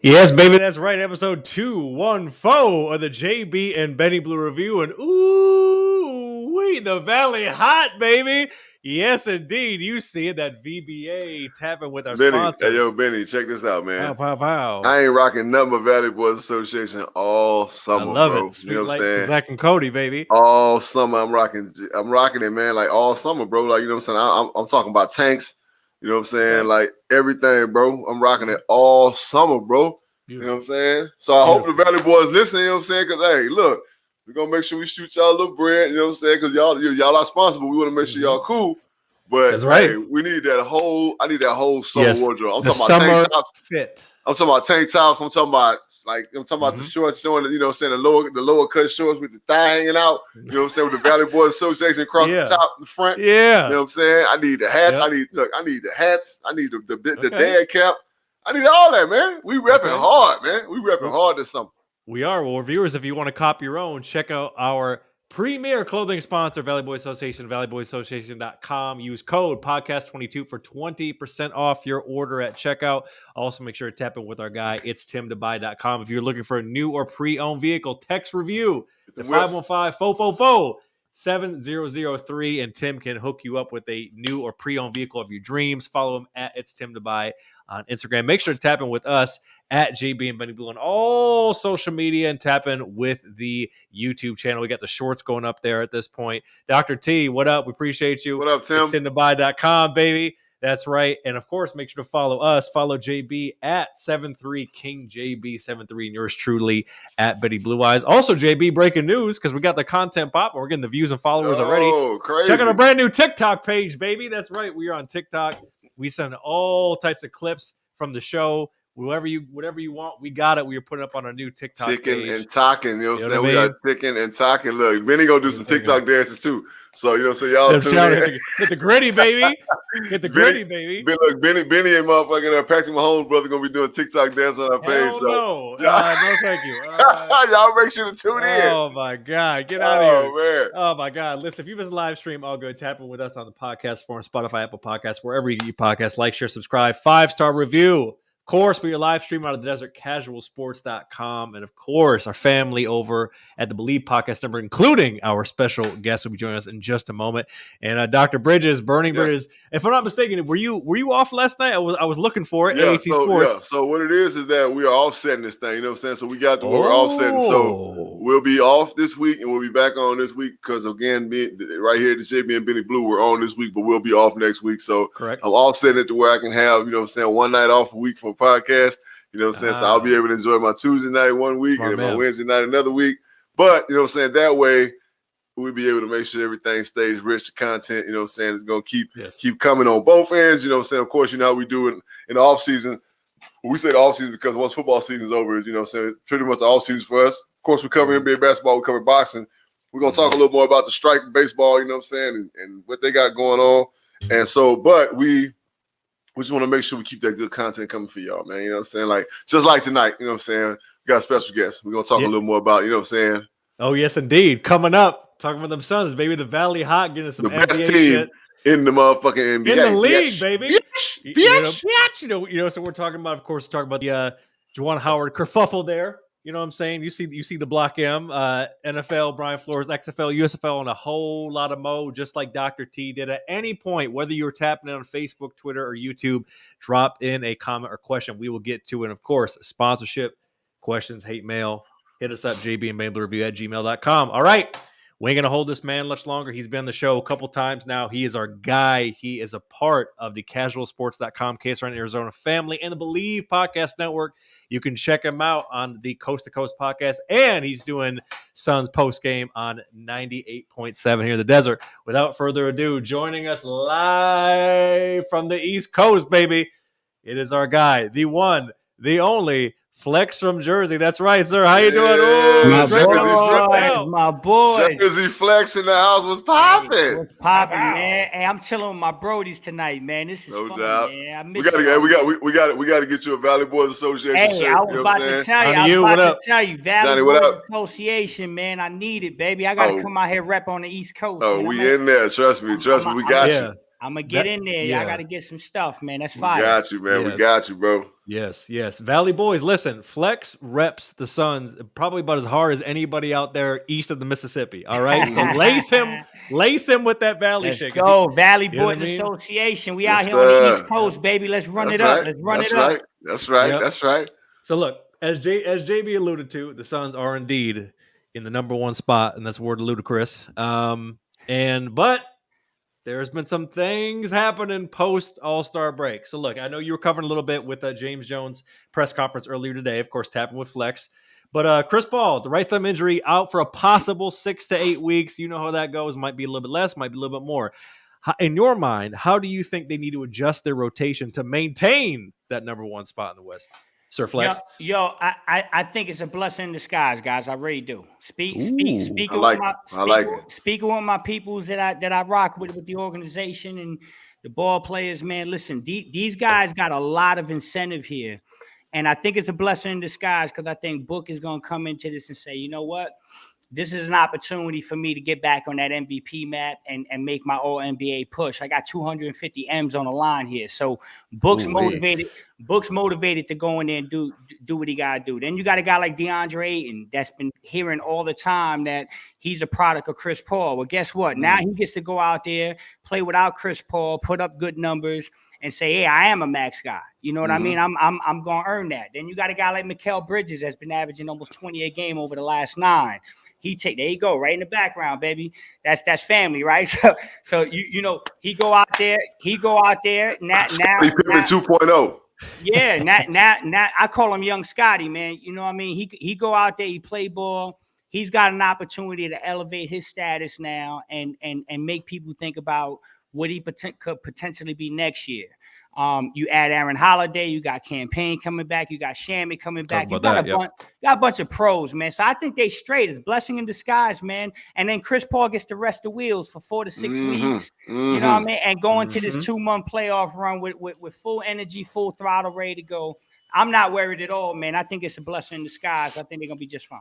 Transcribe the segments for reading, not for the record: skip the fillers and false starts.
Yes, baby, that's right. Episode 214 of the JB and Benny Blue Review. And ooh, wait, the Valley hot, baby. Yes, indeed. You see it, that VBA tapping with our sponsors. Hey, yo, Benny, check this out, man. Pow. I ain't rocking nothing but Valley Boys Association all summer, I love bro. it. Sweet like Zach and Cody, baby. All summer, I'm rocking it, man. Like all summer, bro. Like, you know what I'm saying? I'm talking about tanks. You know what I'm saying? Like everything, bro. I'm rocking it all summer, bro. You know what I'm saying? So I hope the Valley Boys listen, you know what I'm saying? Because, hey, look, we're going to make sure we shoot y'all a little bread, you know what I'm saying? Because y'all are responsible. We want to make sure y'all cool. But, that's right. Hey, we need that whole summer wardrobe. I'm talking about tank tops. Fit. I'm talking about tank tops. I'm talking about the shorts showing, you know what I'm saying, the lower cut shorts with the thigh hanging out, you know what I'm saying, with the Valley Boys Association across the top and the front. Yeah. You know what I'm saying? I need the hats. I need the hats. I need the dad cap. I need all that, man. We repping hard, man. We repping hard this summer. We are. Well, viewers, if you want to cop your own, check out our premier clothing sponsor, Valley Boy Association, valleyboyassociation.com. Use code podcast22 for 20% off your order at checkout. Also, make sure to tap in with our guy, it's timtobuy.com. If you're looking for a new or pre-owned vehicle, text review to 515-444-7003, and Tim can hook you up with a new or pre-owned vehicle of your dreams. Follow him at It's Tim to Buy on Instagram. Make sure to tap in with us at JB and Benny Blue on all social media, and tap in with the YouTube channel. We got the shorts going up there at this point. Dr. T, what up? We appreciate you. What up, Tim? It's timtobuy.com, baby. That's right. And of course, make sure to follow us. Follow JB at 73KingJB73, and yours truly at Betty Blue Eyes. Also, JB, breaking news, because we got the content pop. We're getting the views and followers already. Crazy. Check out our brand new TikTok page, baby. That's right. We are on TikTok. We send all types of clips from the show. Whatever you want, we got it. We are putting up on our new TikTok page. Ticking and talking, you know what I'm saying? We got ticking and talking. Look, Benny gonna do some TikTok dances too. So, you know, so y'all hit the gritty, baby. Hit the gritty, baby. Look, Benny and motherfucking Patrick Mahomes' brother gonna be doing TikTok dance on our page. No, thank you. Y'all make sure to tune in. Oh my God, get out of here. Man. Oh my God. Listen, if you miss live stream, all good. Tap in with us on the podcast forum, Spotify, Apple Podcasts, wherever you get your podcasts. Like, share, subscribe, 5-star review. Of course, we are live stream out of the desert, casualsports.com. And of course, our family over at the BLEAV Podcast Network, including our special guest will be joining us in just a moment. And Dr. Bridges, Burning Bridges. If I'm not mistaken, were you off last night? I was looking for it. AAT Sports. Yeah. So what it is that we are offsetting this thing. You know what I'm saying? So we got we're offsetting. So we'll be off this week, and we'll be back on this week because, again, right here at the JB and Benny Blue, we're on this week, but we'll be off next week. So correct. I'm offsetting it to where I can have, you know what I'm saying, one night off a week from podcast, you know what I'm saying? So I'll be able to enjoy my Tuesday night one week and my Wednesday night another week. But, you know what I'm saying, that way we'll be able to make sure everything stays rich to content, you know what I'm saying? It's going to keep coming on both ends, you know what I'm saying? Of course, you know how we do it in the off season. We say the off season because once football season's over, you know what I'm saying, pretty much the off season for us. Of course, we cover NBA basketball, we cover boxing. We're going to talk a little more about the strike in baseball, you know what I'm saying, and what they got going on. And so, but we just want to make sure we keep that good content coming for y'all, man. You know what I'm saying? Like, just like tonight, you know what I'm saying? We got a special guest. We're going to talk a little more about, you know what I'm saying? Oh, yes, indeed. Coming up, talking about them Suns, baby. The Valley Hot getting some NBA best team shit. In the motherfucking NBA. In the league, baby. Bitch. You know, so we're talking about, of course, the Juwan Howard kerfuffle there. You know what I'm saying? You see the Block M, NFL, Brian Flores, XFL, USFL, and a whole lot of mo, just like Dr. T did. At any point, whether you're tapping in on Facebook, Twitter, or YouTube, drop in a comment or question. We will get to it. And of course, sponsorship, questions, hate mail. Hit us up, jbandbandlereview@gmail.com. All right. We ain't going to hold this man much longer. He's been on the show a couple times now. He is our guy. He is a part of the casualsports.com, KSRN Arizona family, and the BLEAV Podcast Network. You can check him out on the Coast to Coast podcast, and he's doing Suns post game on 98.7 here in the desert. Without further ado, joining us live from the East Coast, baby, it is our guy, the one, the only, Flex from Jersey. That's right, sir. How you doing? My boy. Jersey Flex in the house was popping. What's popping, man? Hey, I'm chilling with my brodies tonight, man. This is no fun, doubt. man. I We miss gotta get you a Valley Boys Association Hey, shirt. I was about to tell you, Valley Boys Association, man. I need it, baby. I gotta come out here rep on the East Coast. Oh, man. we in there. Trust me. We got you. I'm gonna get in there. Yeah. I gotta get some stuff, man. That's fire. We got you, man. Yes. We got you, bro. Yes. Valley boys, listen. Flex reps the Suns probably about as hard as anybody out there east of the Mississippi. All right, so lace him with that Valley shit. Let's go, Valley Boys Association. We out here on the East Coast, baby. Let's run it up. Let's run it up. That's right. Yep. That's right. So look, as JB alluded to, the Suns are indeed in the number 1 spot, and that's word ludicrous. But there's been some things happening post All-Star break. So look, I know you were covering a little bit with James Jones' press conference earlier today, of course, tapping with Flex. But Chris Paul, the right thumb injury, out for a possible 6 to 8 weeks. You know how that goes. Might be a little bit less, might be a little bit more. In your mind, how do you think they need to adjust their rotation to maintain that number 1 spot in the West? Sir Flex. I think it's a blessing in disguise, guys. I really do. Speaking with my peoples that I rock with the organization and the ball players, man. Listen, these guys got a lot of incentive here. And I think it's a blessing in disguise because I think Book is going to come into this and say, you know what? This is an opportunity for me to get back on that MVP map and make my All-NBA push. I got 250 M's on the line here. So Book's motivated to go in there and do what he got to do. Then you got a guy like DeAndre Ayton that's been hearing all the time that he's a product of Chris Paul. Well, guess what? Now he gets to go out there, play without Chris Paul, put up good numbers, and say, hey, I am a max guy. You know what I mean? I'm going to earn that. Then you got a guy like Mikal Bridges that's been averaging almost 20 a game over the last 9. There you go, right in the background, baby. That's family, right? So you know, he go out there now 2.0. Yeah, now I call him Young Scotty, man. You know what I mean? He go out there, he play ball. He's got an opportunity to elevate his status now and make people think about what he could potentially be next year. You add Aaron Holiday, you got Campaign coming back, you got Shammy coming back. You got a bunch of pros, man. So I think they straight. It's blessing in disguise, man. And then Chris Paul gets to rest the wheels for 4 to 6 weeks. You know what I mean? And go into this 2-month playoff run with full energy, full throttle, ready to go. I'm not worried at all, man. I think it's a blessing in disguise. I think they're gonna be just fine.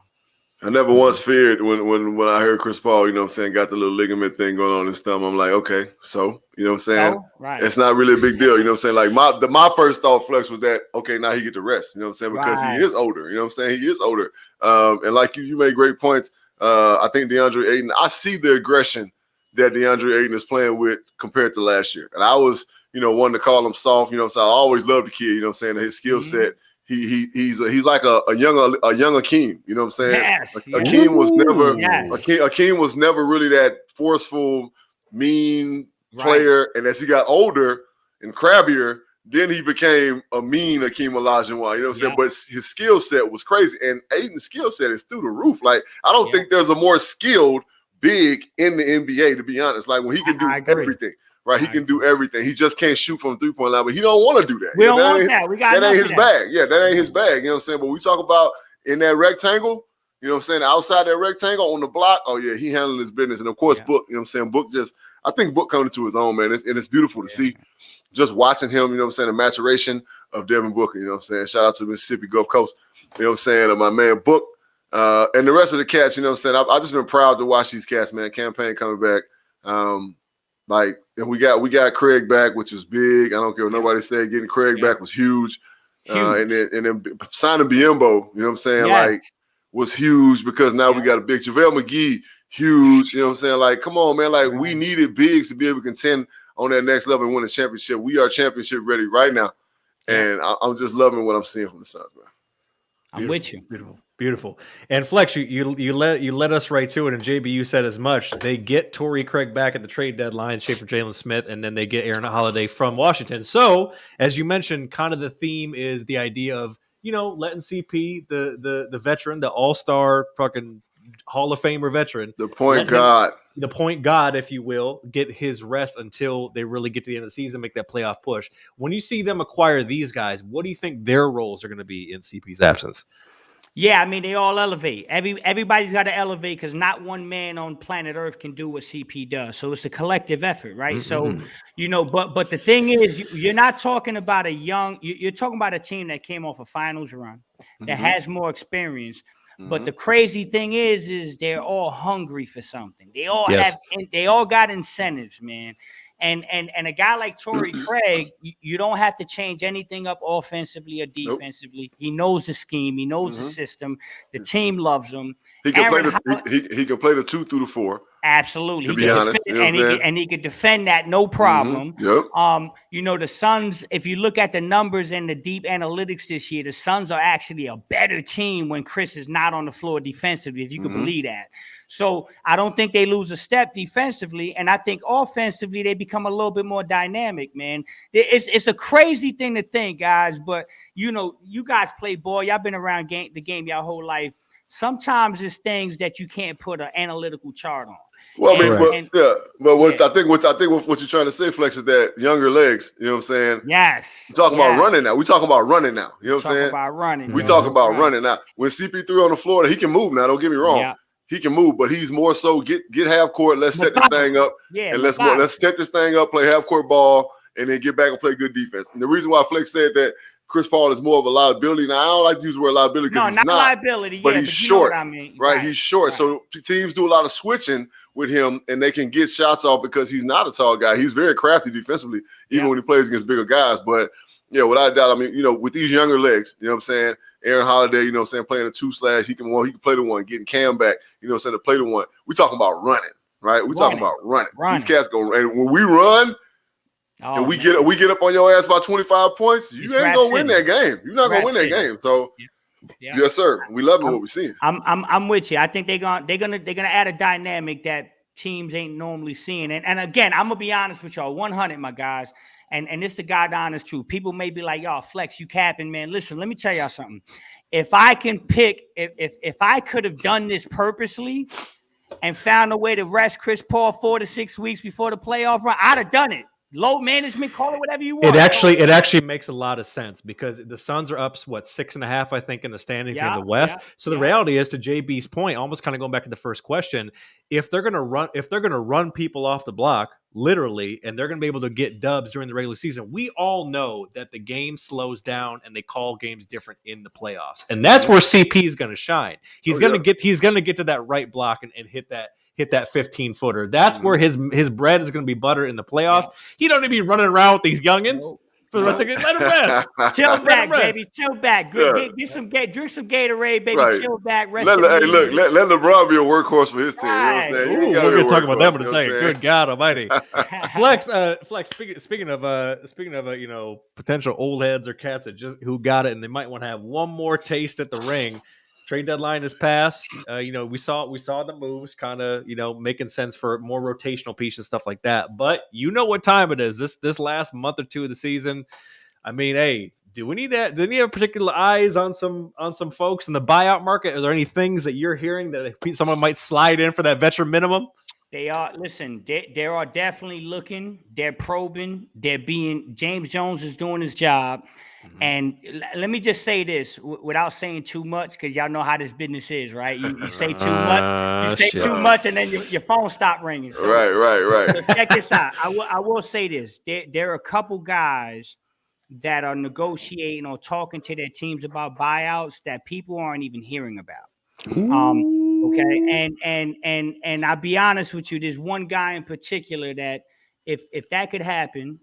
I never once feared when I heard Chris Paul, you know what I'm saying, got the little ligament thing going on in his thumb. I'm like, okay, so, you know what I'm saying? Right. It's not really a big deal, you know what I'm saying? Like my first thought, Flex, was that, okay, now he get to rest, you know what I'm saying? Because he is older, you know what I'm saying? He is older. And like you made great points. I think DeAndre Ayton, I see the aggression that DeAndre Ayton is playing with compared to last year. And I was, you know, wanting to call him soft, you know what I'm saying? I always loved the kid, you know what I'm saying? His skill set. He's like a young Akeem, you know what I'm saying? Yes, Akeem was never really that forceful, mean player, and as he got older and crabbier, then he became a mean Akeem Olajuwon, you know what I'm saying? But his skill set was crazy, and Ayton's skill set is through the roof. Like, I don't think there's a more skilled big in the NBA, to be honest. Like, when he can do everything. Right, he can do everything. He just can't shoot from 3-point line, but he don't want to do that. We don't want that. We got that ain't his bag. Yeah, that ain't his bag. You know what I'm saying? But we talk about in that rectangle, you know what I'm saying? Outside that rectangle on the block, oh yeah, he handling his business. And of course, Book, you know what I'm saying? I think Book coming to his own, man. It's beautiful to see. Just watching him, you know what I'm saying? The maturation of Devin Booker, you know what I'm saying? Shout out to the Mississippi Gulf Coast, you know what I'm saying? My man Book, and the rest of the cats, you know what I'm saying? I've just been proud to watch these cats, man. Campaign coming back. And we got Craig back, which was big. I don't care what nobody said. Getting Craig back was huge. And then signing Biombo, you know what I'm saying? Like, was huge because now we got a big JaVale McGee, huge. You know what I'm saying? Like, come on, man. Like, we needed bigs to be able to contend on that next level and win a championship. We are championship ready right now. And I'm just loving what I'm seeing from the Suns, man. I'm with you. Beautiful. And Flex, you led us right to it, and JB, you said as much. They get Torrey Craig back at the trade deadline, Schaefer Jalen Smith, and then they get Aaron Holiday from Washington. So, as you mentioned, kind of the theme is the idea of, you know, letting CP, the veteran, the all-star fucking Hall of Famer veteran, the point guard, if you will, get his rest until they really get to the end of the season, make that playoff push. When you see them acquire these guys, what do you think their roles are going to be in CP's absence? Yeah, I mean, they all elevate. Everybody's got to elevate because not one man on planet Earth can do what CP does. So it's a collective effort, right? So, you know, but the thing is, you're not talking about you're talking about a team that came off a finals run, that has more experience. But the crazy thing is they're all hungry for something. They all got incentives, man. And a guy like Torrey Craig, you don't have to change anything up offensively or defensively. He knows the scheme. He knows the system. The team loves him. He can play the 2 through the 4. Absolutely. To be honest, he could defend that no problem. The Suns, if you look at the numbers and the deep analytics this year, the Suns are actually a better team when Chris is not on the floor defensively, if you can believe that. So I don't think they lose a step defensively, and I think offensively they become a little bit more dynamic, man. It's a crazy thing to think, guys, but you guys play ball. Y'all been around the game your whole life. Sometimes it's things that you can't put an analytical chart on. Well, I think what you're trying to say, Flex, is that younger legs. You know what I'm saying? Yes. We're talking about running now. We talking about running now. You know what I'm saying? About running. We talk about running now. When CP3 on the floor, he can move now. Don't get me wrong. Yeah. He can move, but he's more so get half court. Let's set this thing up, and let's set this thing up. Play half court ball, and then get back and play good defense. And the reason why Flex said that Chris Paul is more of a liability. Now, I don't like to use the word liability because he's not liability, but he's short. I mean. Right? He's short. Right. So teams do a lot of switching with him, and they can get shots off because he's not a tall guy. He's very crafty defensively, even when he plays against bigger guys. But, without a doubt, I mean, with these younger legs, you know what I'm saying, Aaron Holiday, you know what I'm saying, playing a 2/, he can play the 1, getting Cam back, you know what I'm saying, to play the 1. We're talking about running, right? We're talking about running. These cats go, and when we run, and we get up on your ass by 25 points, you ain't gonna win that game. You're not gonna win that game. So, yes, sir. We love what we're seeing. I'm with you. I think they're gonna add a dynamic that teams ain't normally seeing. And again, I'm gonna be honest with y'all, 100, my guys. And this is the God honest truth. People may be like, y'all, Flex, you capping, man. Listen, let me tell y'all something. If I can pick, if I could have done this purposely and found a way to rest Chris Paul 4 to 6 weeks before the playoff run, I'd have done it. Low management, call it whatever you want. It actually makes a lot of sense because the Suns are up 6.5, I think, in the standings in the West. So the reality is, to JB's point, almost kind of going back to the first question, if they're gonna run people off the block, literally, and they're gonna be able to get dubs during the regular season, we all know that the game slows down and they call games different in the playoffs, and that's where CP is gonna shine. He's gonna get to that right block and hit that 15-footer. That's where his bread is going to be butter in the playoffs. Yeah. He don't need to be running around with these youngins for the rest of it. Let him rest. Chill back, baby. Chill back. Drink some Gatorade, baby. Right. Chill back. Rest. Let LeBron be a workforce for his team. Right. You know what I'm saying? We're going to talk about that in a second. Good God Almighty. Flex. Speaking of potential old heads or cats who got it and they might want to have one more taste at the ring. Trade deadline is passed. We saw the moves kind of, making sense for more rotational piece and stuff like that. But you know what time it is. This last month or two of the season. I mean, hey, do we need that? Do we have particular eyes on some folks in the buyout market? Are there any things that you're hearing that someone might slide in for that veteran minimum? They are. Listen, they are definitely looking. They're probing. James Jones is doing his job. And let me just say this without saying too much, because y'all know how this business is, right? You say too much, and then your phone stop ringing. So, right. So check this out. I will say this. There are a couple guys that are negotiating or talking to their teams about buyouts that people aren't even hearing about. Okay, and I'll be honest with you. There's one guy in particular that if that could happen,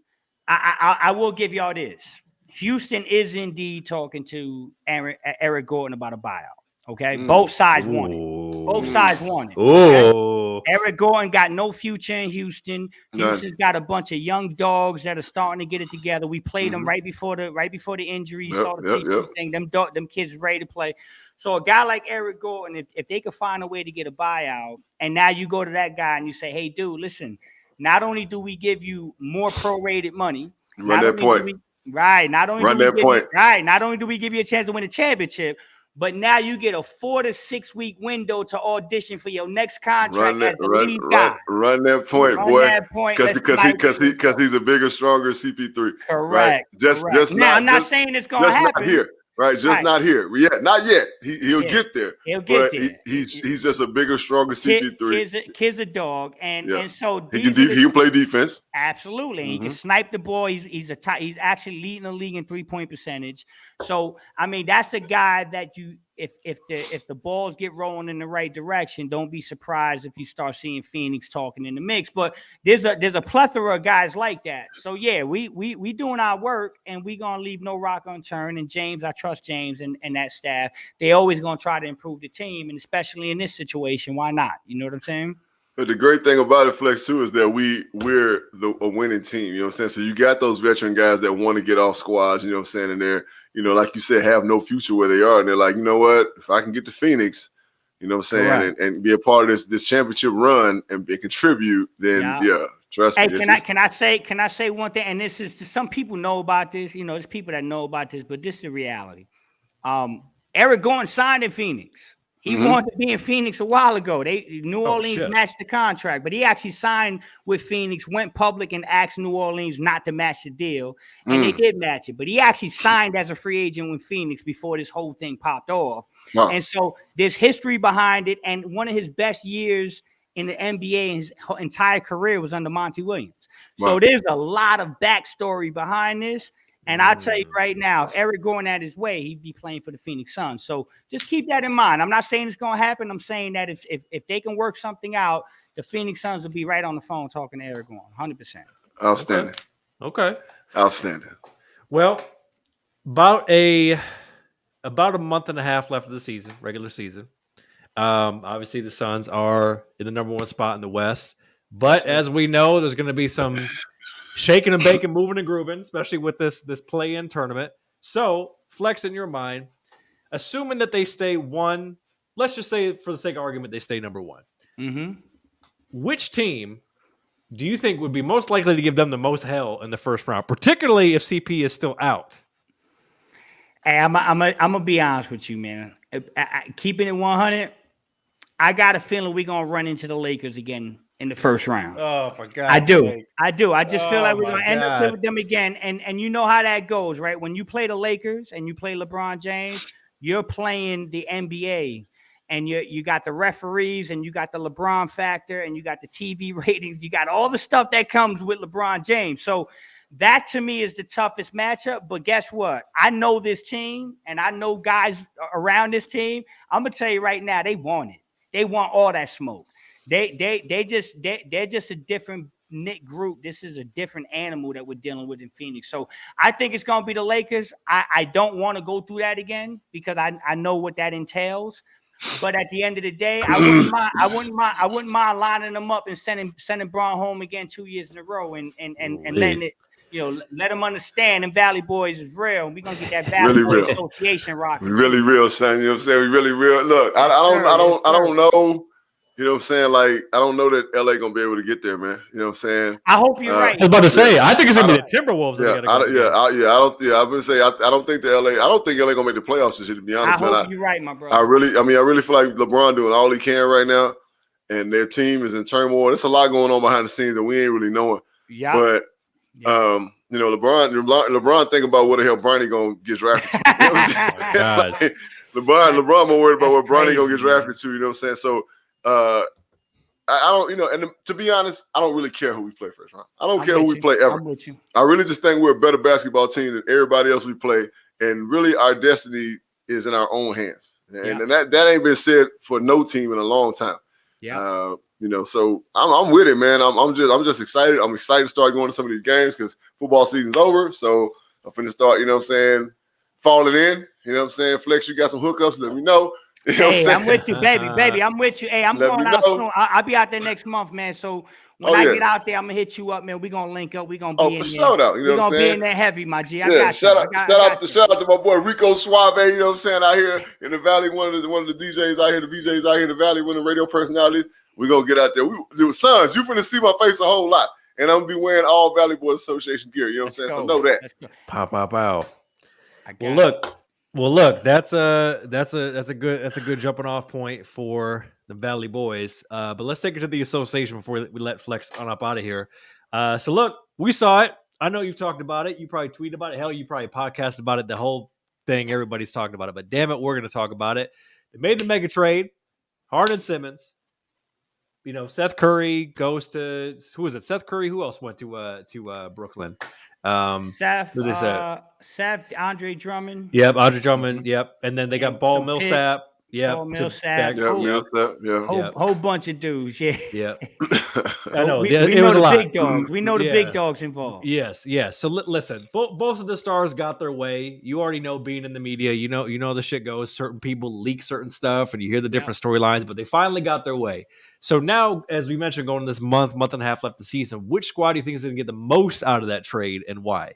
I will give y'all this. Houston is indeed talking to Eric Gordon about a buyout. Okay, both sides want it. Both sides want it. Okay? Eric Gordon got no future in Houston. Houston's got a bunch of young dogs that are starting to get it together. We played them right before the injury. You saw the TV thing. Them kids ready to play. So a guy like Eric Gordon, if they could find a way to get a buyout, and now you go to that guy and you say, "Hey, dude, listen. Not only do we give you more prorated money, run that point." Not only do we give you a chance to win a championship, but now you get a 4 to 6 week window to audition for your next contract as the lead guy. Run that point, boy. Because he's a bigger, stronger CP3. Correct. Right? I'm not saying it's going to happen. Not here. Right, not here. Not yet. He'll get there. He'll get there. He's just a bigger, stronger CP3. Kid's a dog, and so he can play defense. Absolutely, he can snipe the ball. He's actually leading the league in 3-point percentage. So I mean, that's a guy that if the balls get rolling in the right direction, don't be surprised if you start seeing Phoenix talking in the mix. But there's a plethora of guys like that. So yeah, we doing our work, and we gonna leave no rock unturned. And James, I trust James and that staff. They always gonna try to improve the team, and especially in this situation, why not? You know what I'm saying? But the great thing about it, Flex, too, is that we're a winning team. You know what I'm saying? So you got those veteran guys that want to get off squads, you know what I'm saying? And they're, like you said, have no future where they are. And they're like, you know what? If I can get to Phoenix, you know what I'm saying, right, and be a part of this championship run and contribute, then trust me. Hey, can I say one thing? And this is, some people know about this. There's people that know about this, but this is the reality. Eric Gordon signed in Phoenix. He wanted to be in Phoenix a while ago. New Orleans matched the contract, but he actually signed with Phoenix, went public and asked New Orleans not to match the deal, and they did match it. But he actually signed as a free agent with Phoenix before this whole thing popped off. Wow. And so there's history behind it, and one of his best years in the NBA in his entire career was under Monty Williams. Wow. So there's a lot of backstory behind this. And I'll tell you right now, if Eric Gordon had his way, he'd be playing for the Phoenix Suns. So just keep that in mind. I'm not saying it's going to happen. I'm saying that if they can work something out, the Phoenix Suns will be right on the phone talking to Eric Gordon, 100%. Outstanding. Okay. Outstanding. Well, about a month and a half left of the season, regular season. Obviously, the Suns are in the number one spot in the West. But as we know, there's going to be some shaking and baking, moving and grooving, especially with this play-in tournament. So, Flex, in your mind, assuming that they stay one, let's just say for the sake of argument, they stay number one. Mm-hmm. Which team do you think would be most likely to give them the most hell in the first round, particularly if CP is still out? Hey, I'm gonna be honest with you, man. Keeping it 100, I got a feeling we're gonna run into the Lakers again in the first round. Oh, for God's sake. I do. I just feel like we're going to end up with them again. And you know how that goes, right? When you play the Lakers and you play LeBron James, you're playing the NBA. And you got the referees and you got the LeBron factor and you got the TV ratings. You got all the stuff that comes with LeBron James. So that, to me, is the toughest matchup. But guess what? I know this team and I know guys around this team. I'm going to tell you right now, they want it. They want all that smoke. They're just a different knit group. This is a different animal that we're dealing with in Phoenix. So I think it's gonna be the Lakers. I don't want to go through that again because I know what that entails. But at the end of the day, I wouldn't mind lining them up and sending Braun home again 2 years in a row and letting it, let them understand. And Valley Boys is real. We're gonna get that Valley really Boys Association rocking. Really real, son. You know what I'm saying? We really real. Look, I don't know. You know what I'm saying? Like, I don't know that LA gonna be able to get there, man. You know what I'm saying? I hope you're right. I was about to say, I think it's gonna be the Timberwolves. I don't think LA gonna make the playoffs this year, to be honest, man. I hope you're right, my bro. I really feel like LeBron doing all he can right now, and their team is in turmoil. There's a lot going on behind the scenes that we ain't really knowing. Yeah. But LeBron thinking about what the hell Bronny gonna get drafted to. You know what I'm saying? LeBron more worried about what Bronny gonna get drafted to. You know what I'm saying? So. I don't, and to be honest, I don't really care who we play first round. I don't care who we play ever. I really just think we're a better basketball team than everybody else we play, and really our destiny is in our own hands. And that ain't been said for no team in a long time. Yeah. So I'm with it, man. I'm just excited. I'm excited to start going to some of these games because football season's over. So I'm finna start, falling in. You know what I'm saying? Flex, you got some hookups, let me know. You know I'm with you, baby. I'm with you. Hey, I'm going out soon. I'll be out there next month, man. So when I get out there, I'm gonna hit you up, man. We're gonna link up. We're gonna be in there. Shout out. We're gonna be in there heavy, my G. I got shout out to my boy Rico Suave, you know what I'm saying, out here in the Valley, one of the DJs out here, the VJs out here in the Valley, one of the radio personalities. We're gonna get out there. Sons, you're finna see my face a whole lot. And I'm gonna be wearing all Valley Boys Association gear. You know what I'm saying? So know that. Pow. Well, look, that's a good jumping off point for the Valley Boys. But let's take it to the association before we let Flex on up out of here. So look, we saw it. I know you've talked about it. You probably tweeted about it. Hell, you probably podcast about it. The whole thing, everybody's talking about it. But damn it, we're going to talk about it. They made the mega trade. Harden, Simmons. Seth Curry goes to, who is it? Seth Curry. Who else went to Brooklyn? Seth, Andre Drummond. Yep, Andre Drummond. Yep, and then they got Ball Millsap. Yeah, Millsap. Whole bunch of dudes. Yeah. I know. We it know was the a lot. big dogs. We know the big dogs involved. Yes. So listen, both of the stars got their way. You already know, being in the media, you know the shit goes. Certain people leak certain stuff, and you hear the different storylines. But they finally got their way. So now, as we mentioned, going this month and a half left the season, which squad do you think is going to get the most out of that trade, and why?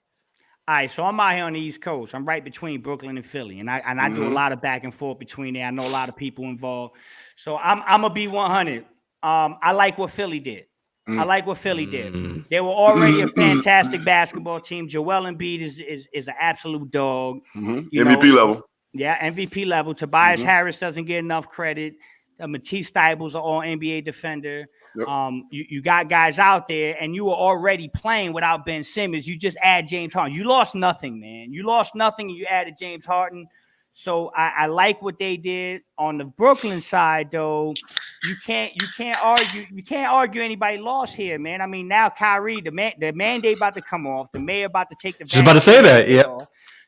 All right, so I'm out here on the East Coast. I'm right between Brooklyn and Philly, and I do a lot of back and forth between there. I know a lot of people involved, so I'm gonna be 100. I like what Philly did. I like what Philly did. They were already a fantastic basketball team. Joel Embiid is an absolute dog. MVP level. Yeah, MVP level. Tobias Harris doesn't get enough credit. Matisse Thybulle's an all-NBA defender. Yep. You got guys out there, and you were already playing without Ben Simmons. You just add James Harden. You lost nothing, man. You lost nothing, and you added James Harden. So I like what they did. On the Brooklyn side, though, you can't argue anybody lost here, man. I mean, now Kyrie, the mandate about to come off. The mayor about to take the. Just about to say that, yeah.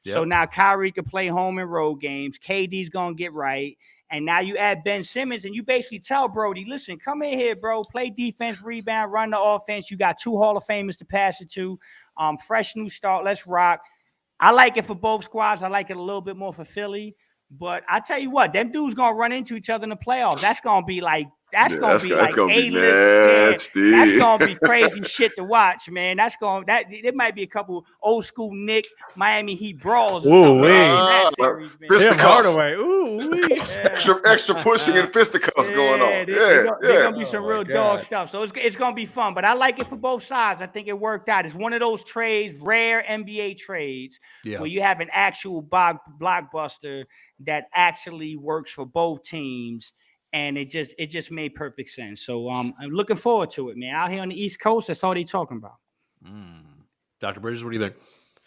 So now Kyrie can play home and road games. KD's gonna get right. And now you add Ben Simmons, and you basically tell Brody, listen, come in here, bro. Play defense, rebound, run the offense. You got 2 Hall of Famers to pass it to. Fresh new start. Let's rock. I like it for both squads. I like it a little bit more for Philly. But I tell you what, them dudes going to run into each other in the playoffs. That's going to be like A-list. That's going to be crazy shit to watch, man. It might be a couple old school Knick, Miami Heat brawls or something in that series, man. Tim Hardaway. Extra pushing and fisticuffs going on. There's going to be some real dog stuff. So it's going to be fun. But I like it for both sides. I think it worked out. It's one of those trades, rare NBA trades, where you have an actual blockbuster that actually works for both teams. And it just made perfect sense. So I'm looking forward to it, man. Out here on the East Coast, that's all they talking about. Dr. Bridges, what do you think?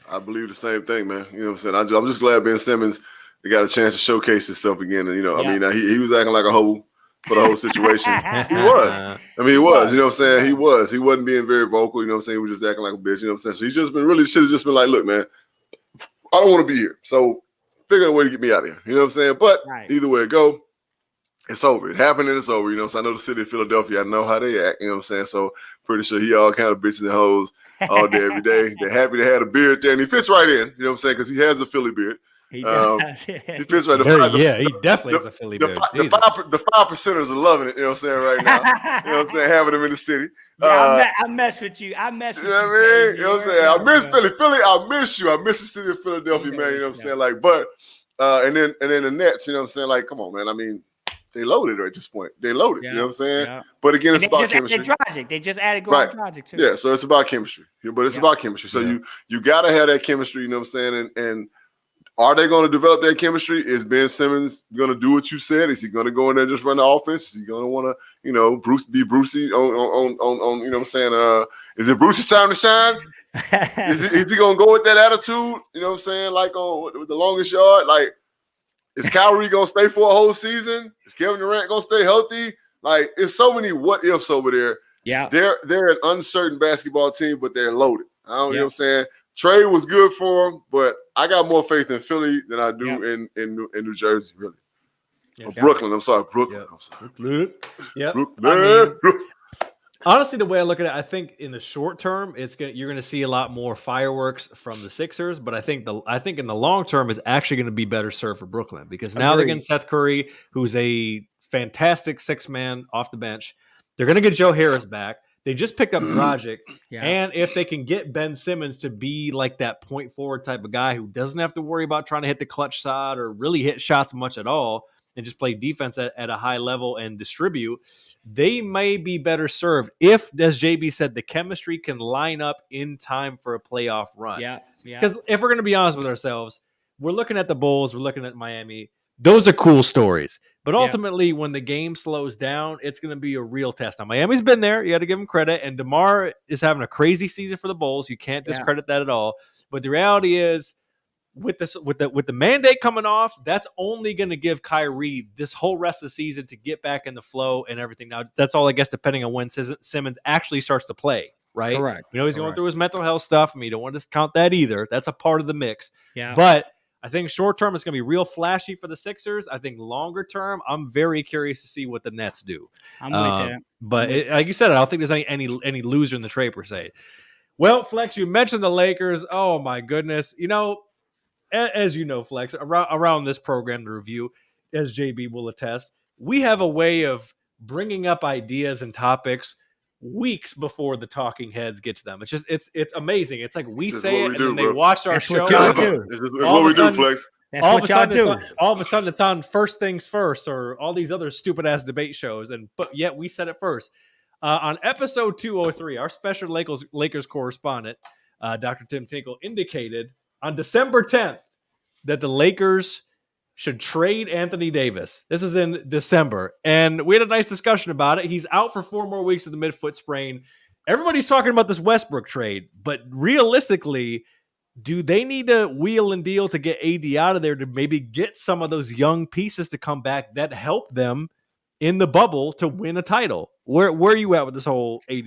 I believe the same thing, man. You know what I'm saying? I'm just glad Ben Simmons got a chance to showcase himself again. And, I mean, he was acting like a hoe for the whole situation. He was. I mean, he was. You know what I'm saying? He was. He wasn't being very vocal. You know what I'm saying? He was just acting like a bitch. You know what I'm saying? So he's just been really should have just been like, look, man, I don't want to be here. So figure out a way to get me out of here. You know what I'm saying? But either way it go, it's over. It happened and it's over. You know what I'm saying? I know the city of Philadelphia. I know how they act. You know what I'm saying? So pretty sure he all kind of bitches and hoes all day, every day. They're happy to have a beard there. And he fits right in. You know what I'm saying? Because he has a Philly beard. He fits right in. He definitely has a Philly beard. The 5%ers are loving it. You know what I'm saying? Right now. You know what I'm saying? Having them in the city. I mess with you. I mess with you. You know what I mean? You know what I'm saying? I miss Philly. Philly, I miss you. I miss the city of Philadelphia, man. You know what I'm saying? Like, but and then the Nets, you know what I'm saying? Like, come on, man. I mean, they loaded at this point. They loaded. You know what I'm saying? Yeah. But again, it's about chemistry. They just added Goran Dragic too. Yeah, so it's about chemistry. But it's about chemistry. So you gotta have that chemistry. You know what I'm saying? And are they going to develop that chemistry? Is Ben Simmons going to do what you said? Is he going to go in there and just run the offense? Is he going to want to, be Brucey on you know what I'm saying? Is it Brucey's time to shine? Is he going to go with that attitude? You know what I'm saying? Like with the longest yard? Like, is Kyrie going to stay for a whole season? Is Kevin Durant going to stay healthy? Like, it's so many what ifs over there. Yeah. They're an uncertain basketball team, but they're loaded. You know what I'm saying? Trade was good for him, but I got more faith in Philly than I do in New Jersey, really. Brooklyn. I'm sorry, Brooklyn. Yep. I'm sorry. Brooklyn. Yep. Brooklyn. Honestly, the way I look at it, I think in the short term, you're going to see a lot more fireworks from the Sixers, but I think in the long term, it's actually going to be better served for Brooklyn because now they're getting Seth Curry, who's a fantastic 6-man off the bench. They're going to get Joe Harris back. They just picked up Dragic, and if they can get Ben Simmons to be like that point forward type of guy who doesn't have to worry about trying to hit the clutch shot or really hit shots much at all and just play defense at a high level and distribute, they may be better served if, as JB said, the chemistry can line up in time for a playoff run. Yeah. Because if we're going to be honest with ourselves, we're looking at the Bulls, we're looking at Miami. Those are cool stories. But ultimately, when the game slows down, it's going to be a real test. Now, Miami's been there. You got to give them credit. And DeMar is having a crazy season for the Bulls. You can't discredit that at all. But the reality is, with the mandate coming off, that's only going to give Kyrie this whole rest of the season to get back in the flow and everything. Now, that's all, I guess, depending on when Simmons actually starts to play. right? Correct. We know he's going through his mental health stuff. I mean, you don't want to discount that either. That's a part of the mix. Yeah. But I think short term it's going to be real flashy for the Sixers. I think longer term, I'm very curious to see what the Nets do. I'm with that. But like you said, I don't think there's any loser in the trade per se. Well, Flex, you mentioned the Lakers. Oh my goodness, as you know, Flex, around this program, the review, as JB will attest, we have a way of bringing up ideas and topics weeks before the talking heads get to them. It's amazing. It's like we say it and then they watch our show. That's what we do, Flex. All of a sudden it's on First Things First or all these other stupid ass debate shows, but yet we said it first. On episode 203, our special Lakers correspondent, Dr. Tim Tinkle, indicated on December 10th that the Lakers should trade Anthony Davis. This was in December, and we had a nice discussion about it. He's out for 4 more weeks with the midfoot sprain. Everybody's talking about this Westbrook trade, but realistically, do they need to wheel and deal to get AD out of there to maybe get some of those young pieces to come back that help them in the bubble to win a title? Where are you at with this whole AD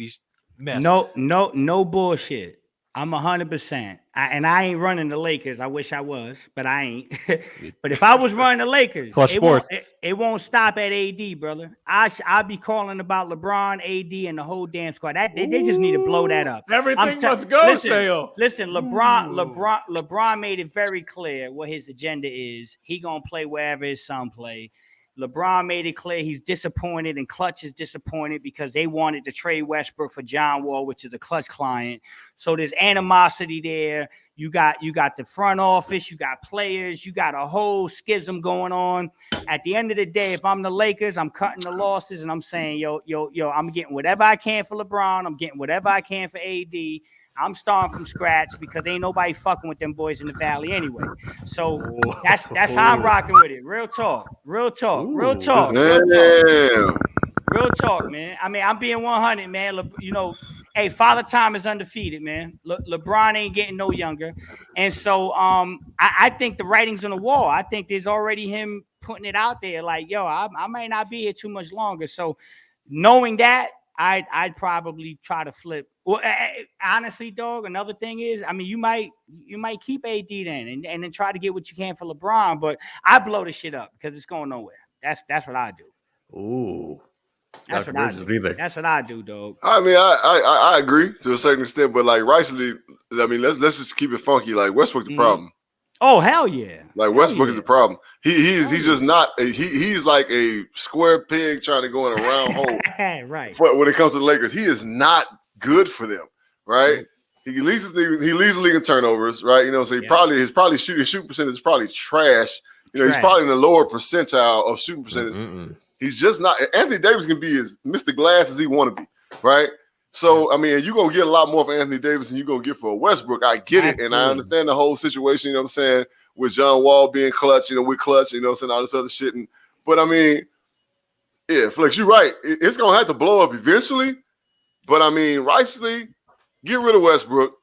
mess? No bullshit. I'm 100%. And I ain't running the Lakers. I wish I was, but I ain't. But if I was running the Lakers, it won't stop at AD, brother. I'll be calling about LeBron, AD, and the whole damn squad. They just need to blow that up. Everything must go, Sale. Listen, LeBron made it very clear what his agenda is. He gonna play wherever his son play. LeBron made it clear he's disappointed, and Clutch is disappointed because they wanted to trade Westbrook for John Wall, which is a Clutch client. So there's animosity there. You got the front office, you got players, you got a whole schism going on. At the end of the day, if I'm the Lakers, I'm cutting the losses and I'm saying, yo, I'm getting whatever I can for LeBron. I'm getting whatever I can for AD. I'm starting from scratch because ain't nobody fucking with them boys in the Valley anyway. So that's how I'm rocking with it. Real talk, man. I mean, I'm being 100, man. Hey, Father Time is undefeated, man. LeBron ain't getting no younger. And so I think the writing's on the wall. I think there's already him putting it out there like, yo, I might not be here too much longer. So knowing that, I'd probably try to flip. Well, honestly, dog, another thing is, I mean, you might keep AD then and then try to get what you can for LeBron, but I blow the shit up because it's going nowhere. That's what I do. Ooh. That's what I do. That's what I do, dog. I mean, I agree to a certain extent, but like rightly, I mean, let's just keep it funky. Like Westbrook's the problem. Oh, hell yeah. Like Westbrook is the problem. He's just not he's like a square peg trying to go in a round hole. Right. When it comes to the Lakers, he is not good for them, right? He leads the league in turnovers, right? So his shooting percentage is probably trash. He's probably in the lower percentile of shooting percentage. He's just not. Anthony Davis can be as Mr. Glass as he want to be, right? So, I mean, you're going to get a lot more for Anthony Davis than you're going to get for Westbrook. I get it, and I understand the whole situation, you know what I'm saying, with John Wall being clutch, with clutch, all this other shit. But, I mean, yeah, Flex, you're right. It's going to have to blow up eventually. But, I mean, rightfully, get rid of Westbrook.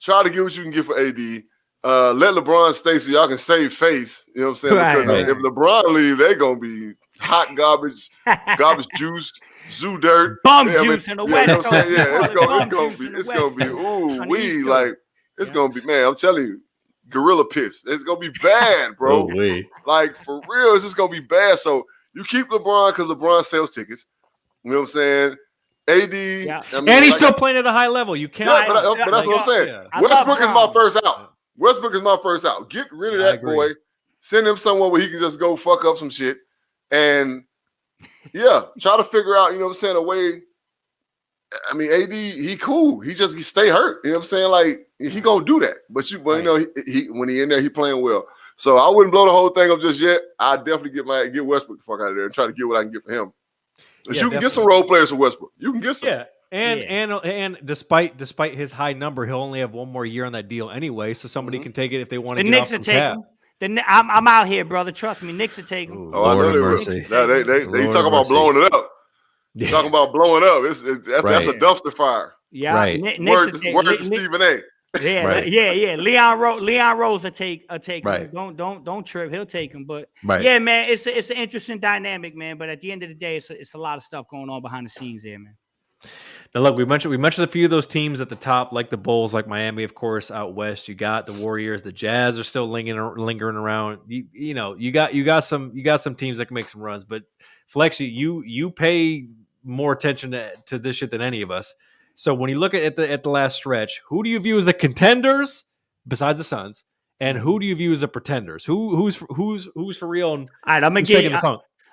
Try to get what you can get for AD. Let LeBron stay so y'all can save face, you know what I'm saying? Because if LeBron leave, they're going to be hot garbage juice, zoo dirt, bum juice in the West. It's gonna be it's gonna be, man. I'm telling you, gorilla piss. It's gonna be bad, bro. Like for real, it's just gonna be bad. So you keep LeBron because LeBron sells tickets. You know what I'm saying? AD, I mean, and he's still playing at a high level. You can't. But that's what I'm saying. Yeah. Westbrook is my first out. Westbrook is my first out. Get rid of that boy. Send him somewhere where he can just go fuck up some shit. And try to figure out, you know what I'm saying, a way. I mean, AD, he cool. He stay hurt. You know what I'm saying? Like he gonna do that. But he when he in there, he playing well. So I wouldn't blow the whole thing up just yet. I definitely get Westbrook the fuck out of there and try to get what I can get for him. But you can get some role players for Westbrook. You can get some. Yeah. And despite his high number, he'll only have one more year on that deal anyway. So somebody can take it if they want to. The Knicks will take him. I'm out here, brother. Trust me, Knicks will take him. Oh, I know they will. They talking about blowing it up. Yeah. Talking about blowing up. That's a dumpster fire. Yeah, right. Word to Stephen A. Yeah. Leon Rose will take him. Don't trip. He'll take him. But yeah, man, it's an interesting dynamic, man. But at the end of the day, it's a lot of stuff going on behind the scenes there, man. Now, look, we mentioned a few of those teams at the top, like the Bulls, like Miami, of course, out west. You got the Warriors, the Jazz are still lingering around. You got some teams that can make some runs, but Flex, you pay more attention to this shit than any of us. So when you look at the last stretch, who do you view as the contenders besides the Suns, and who do you view as the pretenders? Who's for real? And all right,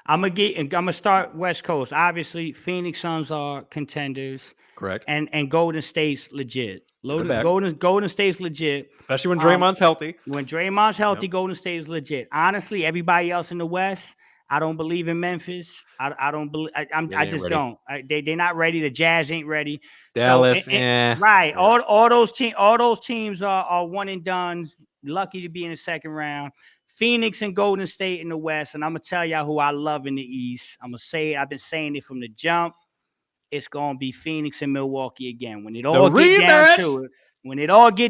I'm gonna gonna start West Coast. Obviously, Phoenix Suns are contenders. Correct. And Golden State's legit. Golden State's legit. Especially when Draymond's healthy. When Draymond's healthy, Golden State is legit. Honestly, everybody else in the West, I don't believe in Memphis. I don't believe. I just don't. They're not ready. The Jazz ain't ready. Dallas, right. Yeah. All those teams are one and dones. Lucky to be in the second round. Phoenix and Golden State in the West, and I'm gonna tell y'all who I love in the East. I'm gonna say it. I've been saying it from the jump. It's gonna be Phoenix and Milwaukee again. When it all get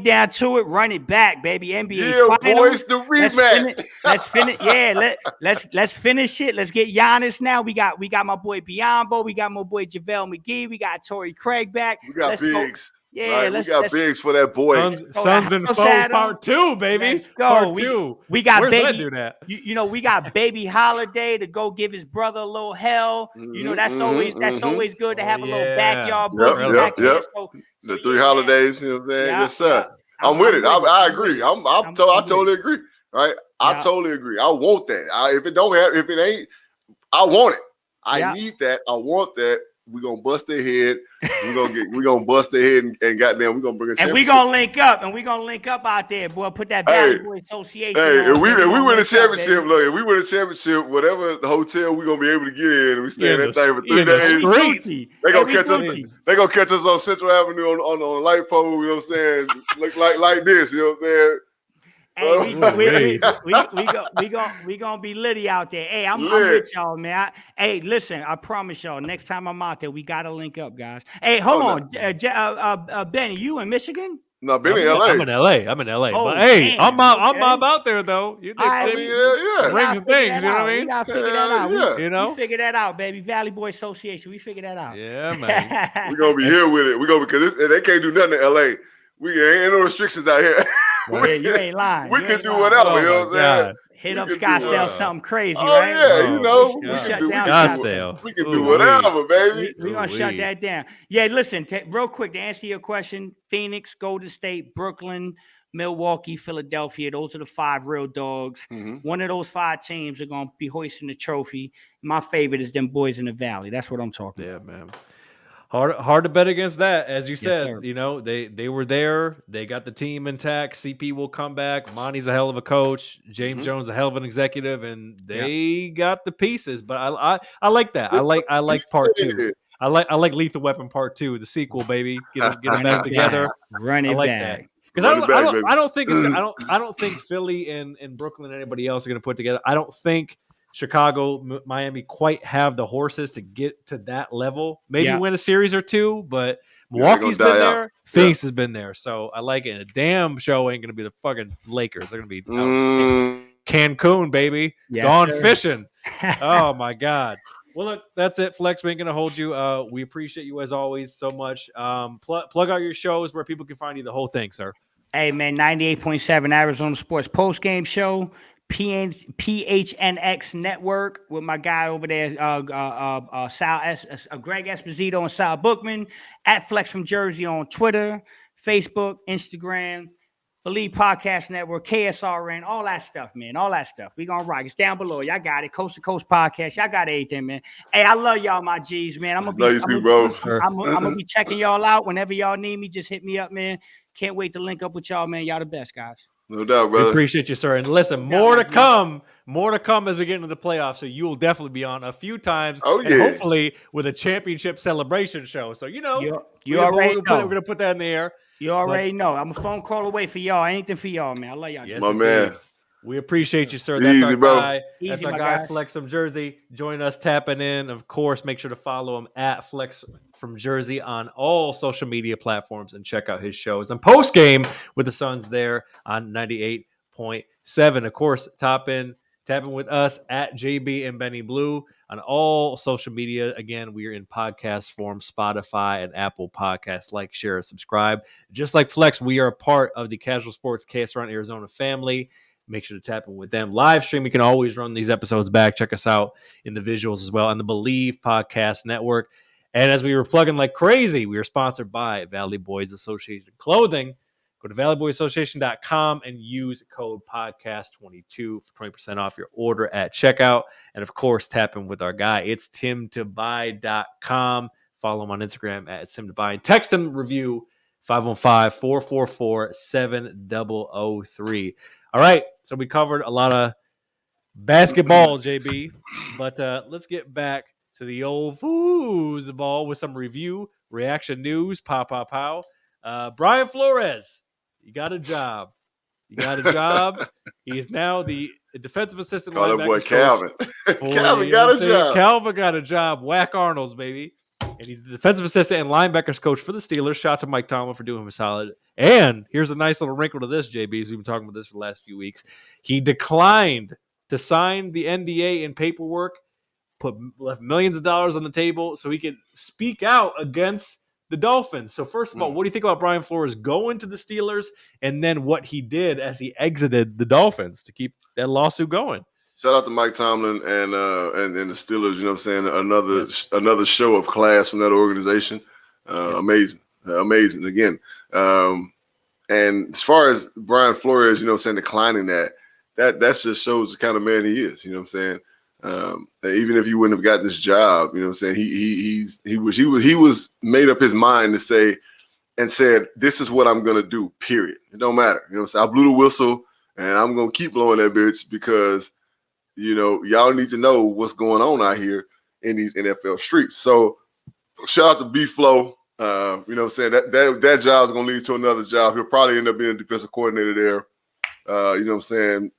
down to it, run it back, baby. NBA Finals. Boys, the rematch. Let's finish it. Let's get Giannis now. We got my boy Biombo. We got my boy JaVale McGee. We got Torrey Craig back. We got bigs. Yeah, right, we got bigs for that boy. Sons and Foes Part 2, baby. Let's go. Part 2. We got Where's baby. Do that? We got Baby Holiday to go give his brother a little hell. That's always good to have a little backyard boogie back there. So, the 3 holidays, you know what I'm saying? Yes, sir. I'm with it. I agree. I totally agree. Right? I totally agree. I want that. If it ain't, I want it. I need that. I want that. We're gonna bust their head. We're gonna bust their head and goddamn, we're gonna bring a championship. And we're gonna link up out there, boy. Put that Valley Boy Association. Hey, if we win a championship, if we win a championship, whatever the hotel we're gonna be able to get in, we stay in that thing for 3 days. They gonna catch us. They gonna catch us on Central Avenue on a light pole. You know what I'm saying? Look like this. You know what I'm saying? Hey, we gonna be litty out there. Hey, I'm with y'all, man. Hey, listen, I promise y'all, next time I'm out there, we gotta link up, guys. Hey, hold on, Benny, you in Michigan? No, Benny, LA. I'm in LA. Oh, but hey, I'm out there though. You think rings and things, you know what I mean? We gotta figure that out. We figure that out, baby. Valley Boy Association, we figure that out. Yeah, man. We're gonna be here with it. Because they can't do nothing in LA. We ain't no restrictions out here. You ain't lying. We can do whatever, you know what I'm saying? Hit up Scottsdale, something crazy, right? Oh, yeah, we shut down Scottsdale. We can do whatever, baby. We're going to shut that down. Yeah, listen, real quick, to answer your question, Phoenix, Golden State, Brooklyn, Milwaukee, Philadelphia, those are the 5 real dogs. One of those 5 teams are going to be hoisting the trophy. My favorite is them boys in the Valley. That's what I'm talking about. Yeah, man. Hard to bet against that, as you said. They were there. They got the team intact. CP will come back. Monty's a hell of a coach. James Jones a hell of an executive, and they got the pieces. But I like that. I like part 2. I like Lethal Weapon Part 2, the sequel, baby. Get them back together. Run it back. Because I don't think Philly and Brooklyn and anybody else are going to put together. I don't think Chicago, Miami quite have the horses to get to that level. Maybe win a series or 2, but Milwaukee's been there. Phoenix has been there. So I like it. A damn show ain't going to be the fucking Lakers. They're going to be Cancun, baby. Gone fishing. Oh, my God. Well, look, that's it. Flex, we ain't going to hold you. We appreciate you as always so much. Plug out your shows where people can find you, the whole thing, sir. Hey, man, 98.7 Arizona Sports Postgame Show. PHNX Network with my guy over there, Greg Esposito and Sal Bookman, at Flex from Jersey on Twitter, Facebook, Instagram, BLEAV Podcast Network, KSRN, all that stuff, man. All that stuff. We gonna rock. It's down below. Y'all got it. Coast to Coast Podcast. Y'all got everything, man. Hey, I love y'all, my G's, man. I'm gonna be checking y'all out whenever y'all need me. Just hit me up, man. Can't wait to link up with y'all, man. Y'all the best, guys. No doubt, brother. We appreciate you, sir. And listen, more to come as we get into the playoffs. So you will definitely be on a few times. Oh, yeah. And hopefully with a championship celebration show. So, you already know. We're going to put that in the air. You already know. I'm a phone call away for y'all. Anything for y'all, man. I love y'all. Yes, my man. We appreciate you, sir. That's easy, our bro. guy. That's our guy, Flex from Jersey. Join us, tapping in. Of course, make sure to follow him at Flex from Jersey on all social media platforms and check out his shows. And post game with the Suns there on 98.7. Of course, top in tapping with us at JB and Benny Blue on all social media. Again, we are in podcast form, Spotify and Apple Podcasts. Like, share, subscribe. Just like Flex, we are a part of the Casual Sports KSRN Arizona family. Make sure to tap in with them. Live stream, you can always run these episodes back. Check us out in the visuals as well on the BLEAV Podcast Network. And as we were plugging like crazy, we are sponsored by Valley Boys Association Clothing. Go to valleyboyassociation.com and use code podcast22 for 20% off your order at checkout. And of course, tap in with our guy. It's timtobuy.com. Follow him on Instagram at timtobuy. And text him review 515-444-7003. All right. So we covered a lot of basketball, JB, but let's get back to the old foosball with some review, reaction news, pow. Brian Flores. You got a job. He is now the defensive assistant linebacker. Calvin. Calvin got a job. Calvin got a job. Whack Arnold's, baby. And he's the defensive assistant and linebackers coach for the Steelers. Shout out to Mike Tomlin for doing him a solid. And here's a nice little wrinkle to this, JB, as we've been talking about this for the last few weeks. He declined to sign the NDA and paperwork, left millions of dollars on the table so he could speak out against the Dolphins. So first of all, what do you think about Brian Flores going to the Steelers and then what he did as he exited the Dolphins to keep that lawsuit going? Shout out to Mike Tomlin and the Steelers. You know what I'm saying? Another show of class from that organization. Amazing. Again. And as far as Brian Flores, you know what I'm saying, declining that just shows the kind of man he is. You know what I'm saying? Even if he wouldn't have gotten this job, you know what I'm saying, he was made up his mind to say and said, this is what I'm gonna do, period. It don't matter. You know what I'm saying? I blew the whistle and I'm gonna keep blowing that bitch because, you know, y'all need to know what's going on out here in these NFL streets. So shout out to B-Flow. You know what I'm saying? That job is gonna lead to another job. He'll probably end up being a defensive coordinator there. You know what I'm saying,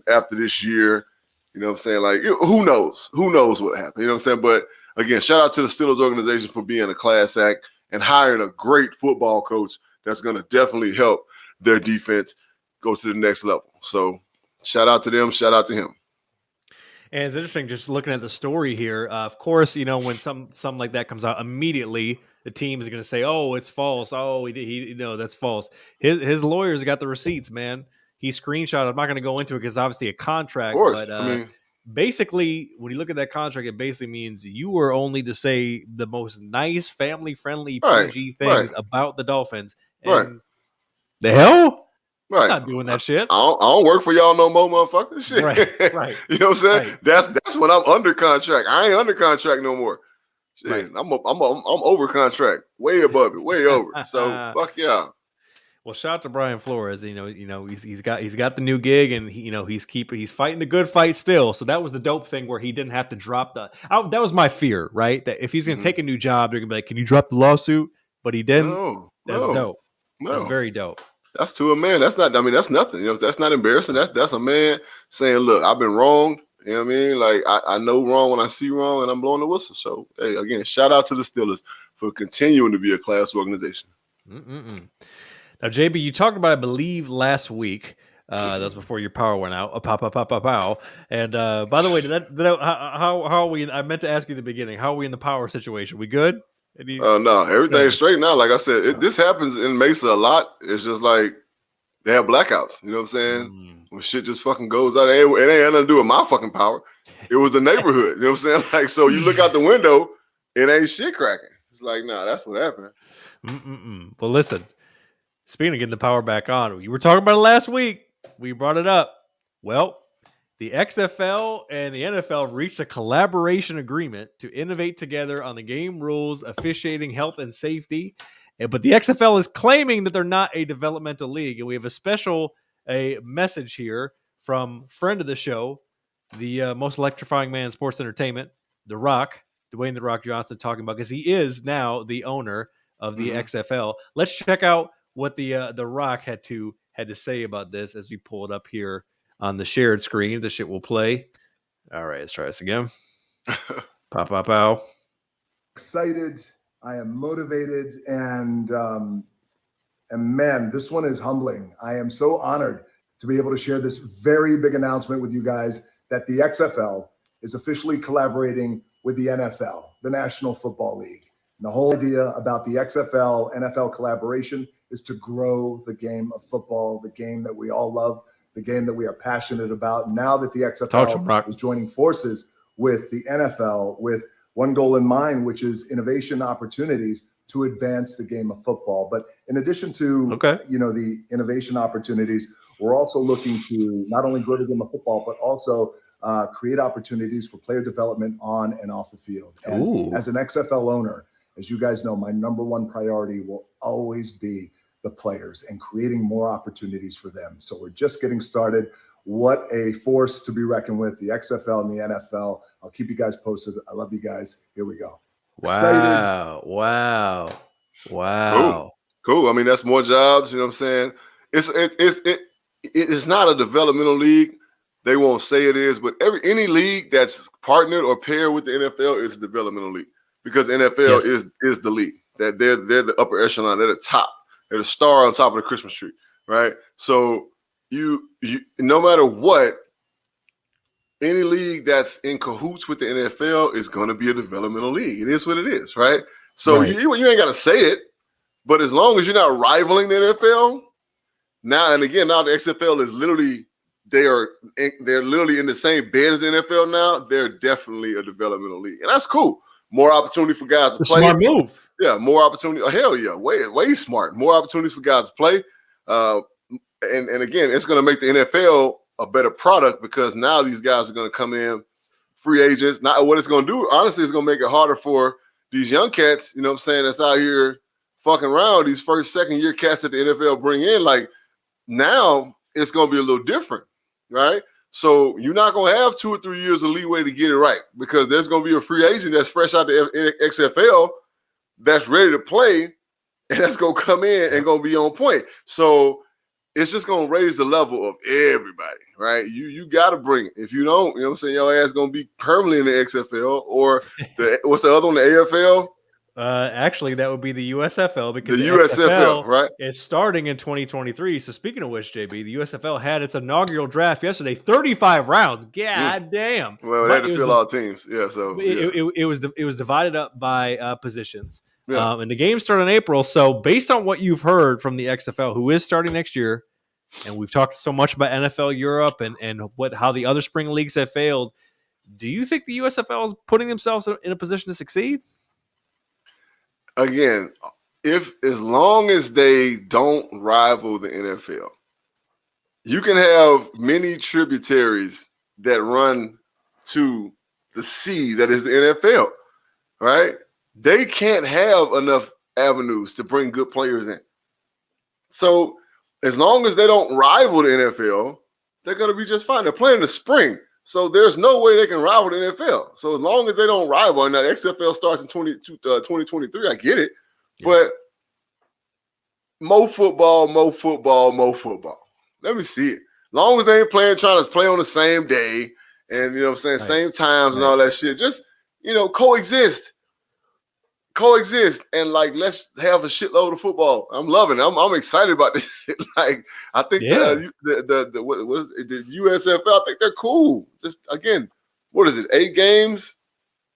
after this year. You know what I'm saying? Like, who knows? Who knows what happened? You know what I'm saying? But again, shout out to the Steelers organization for being a class act and hiring a great football coach that's going to definitely help their defense go to the next level. So shout out to them. Shout out to him. And it's interesting just looking at the story here. Of course, you know, when something like that comes out, immediately the team is going to say, oh, it's false. Oh, that's false. His lawyers got the receipts, man. He screenshot. I'm not going to go into it because it's obviously a contract. Of course. But basically, when you look at that contract, it basically means you were only to say the most nice, family-friendly, PG things about the Dolphins. And the hell? Right. I'm not doing that shit. I don't work for y'all no more, motherfucker. Shit. Right. You know what I'm saying? Right. That's when I'm under contract. I ain't under contract no more. Shit. Right. I'm over contract. Way above it. Way over. So fuck y'all. Well, shout out to Brian Flores. You know, he's got the new gig, and he's fighting the good fight still. So that was the dope thing where he didn't have to drop that was my fear, right? That if he's going to take a new job, they're going to be like, "Can you drop the lawsuit?" But he didn't. That's dope. No. That's very dope. That's to a man. That's not. I mean, that's nothing. You know, that's not embarrassing. That's a man saying, "Look, I've been wronged." You know what I mean? Like I know wrong when I see wrong, and I'm blowing the whistle. So hey, again, shout out to the Steelers for continuing to be a class organization. Now, JB, you talked about, I believe, last week. That was before your power went out. Pow. And by the way, how are we? I meant to ask you at the beginning. How are we in the power situation? We good? No, everything's straight now. Like I said, this happens in Mesa a lot. It's just like they have blackouts. You know what I'm saying? When shit just fucking goes out. It ain't nothing to do with my fucking power. It was the neighborhood. You know what I'm saying? Like, so you look out the window, it ain't shit cracking. It's like, nah, that's what happened. Well, listen. Speaking of getting the power back on, you were talking about it last week. We brought it up. Well, the XFL and the NFL reached a collaboration agreement to innovate together on the game rules, officiating, health, and safety. But the XFL is claiming that they're not a developmental league. And we have a message here from friend of the show, the most electrifying man in sports entertainment, The Rock, Dwayne The Rock Johnson, talking about, because he is now the owner of the XFL. Let's check out what the Rock had to say about this as we pull it up here on the shared screen. The shit will play. All right, let's try this again. Pow. Excited. I am motivated, and man, this one is humbling. I am so honored to be able to share this very big announcement with you guys that the XFL is officially collaborating with the NFL, the National Football League. And the whole idea about the XFL NFL collaboration is to grow the game of football, the game that we all love, the game that we are passionate about. Now that the XFL is joining forces with the NFL with one goal in mind, which is innovation opportunities to advance the game of football. But in addition to, the innovation opportunities, we're also looking to not only grow the game of football, but also create opportunities for player development on and off the field. And as an XFL owner, as you guys know, my number one priority will always be the players and creating more opportunities for them. So we're just getting started. What a force to be reckoned with, the XFL and the NFL. I'll keep you guys posted. I love you guys. Here we go. Wow. Excited. Wow. Cool. I mean, that's more jobs. You know what I'm saying? It's not a developmental league. They won't say it is, but any league that's partnered or paired with the NFL is a developmental league because NFL is the league. That they're the upper echelon. They're the top. They're the star on top of the Christmas tree, right? So you no matter what, any league that's in cahoots with the NFL is going to be a developmental league. It is what it is, right? So you ain't got to say it, but as long as you're not rivaling the NFL, now the XFL is literally they're literally in the same bed as the NFL now. They're definitely a developmental league, and that's cool. More opportunity for guys to play. Smart move. Yeah, more opportunity. Oh, hell yeah, way smart. More opportunities for guys to play. And again, it's going to make the NFL a better product because now these guys are going to come in free agents. Now, what it's going to do, honestly, is going to make it harder for these young cats, you know what I'm saying, that's out here fucking around, these first, second-year cats that the NFL bring in. Like, now it's going to be a little different, right? So you're not going to have 2 or 3 years of leeway to get it right because there's going to be a free agent that's fresh out the XFL that's ready to play, and that's going to come in and going to be on point. So it's just going to raise the level of everybody, right? You got to bring it. If you don't, you know what I'm saying, your ass going to be permanently in the XFL or what's the other one, the AFL? Actually, that would be the USFL because the USFL, right, is starting in 2023. So speaking of which, JB, the USFL had its inaugural draft yesterday, 35 rounds. God damn! Well, they had to fill all teams. Yeah, so it was divided up by positions. Yeah. And the games start in April. So based on what you've heard from the XFL, who is starting next year, and we've talked so much about NFL Europe and how the other spring leagues have failed, do you think the USFL is putting themselves in a position to succeed? Again, as long as they don't rival the NFL, you can have many tributaries that run to the sea that is the NFL, right? They can't have enough avenues to bring good players in. So as long as they don't rival the NFL, they're going to be just fine. They're playing in the spring. So there's no way they can rival the NFL. So as long as they don't rival, and that XFL starts in 2023, I get it. Yeah. But more football. Let me see it. As long as they ain't trying to play on the same day and, you know what I'm saying, same times and all that shit, just, coexist. And, let's have a shitload of football. I'm loving it. I'm excited about this shit. I think the USFL, I think they're cool. Just, again, what is it, 8 games?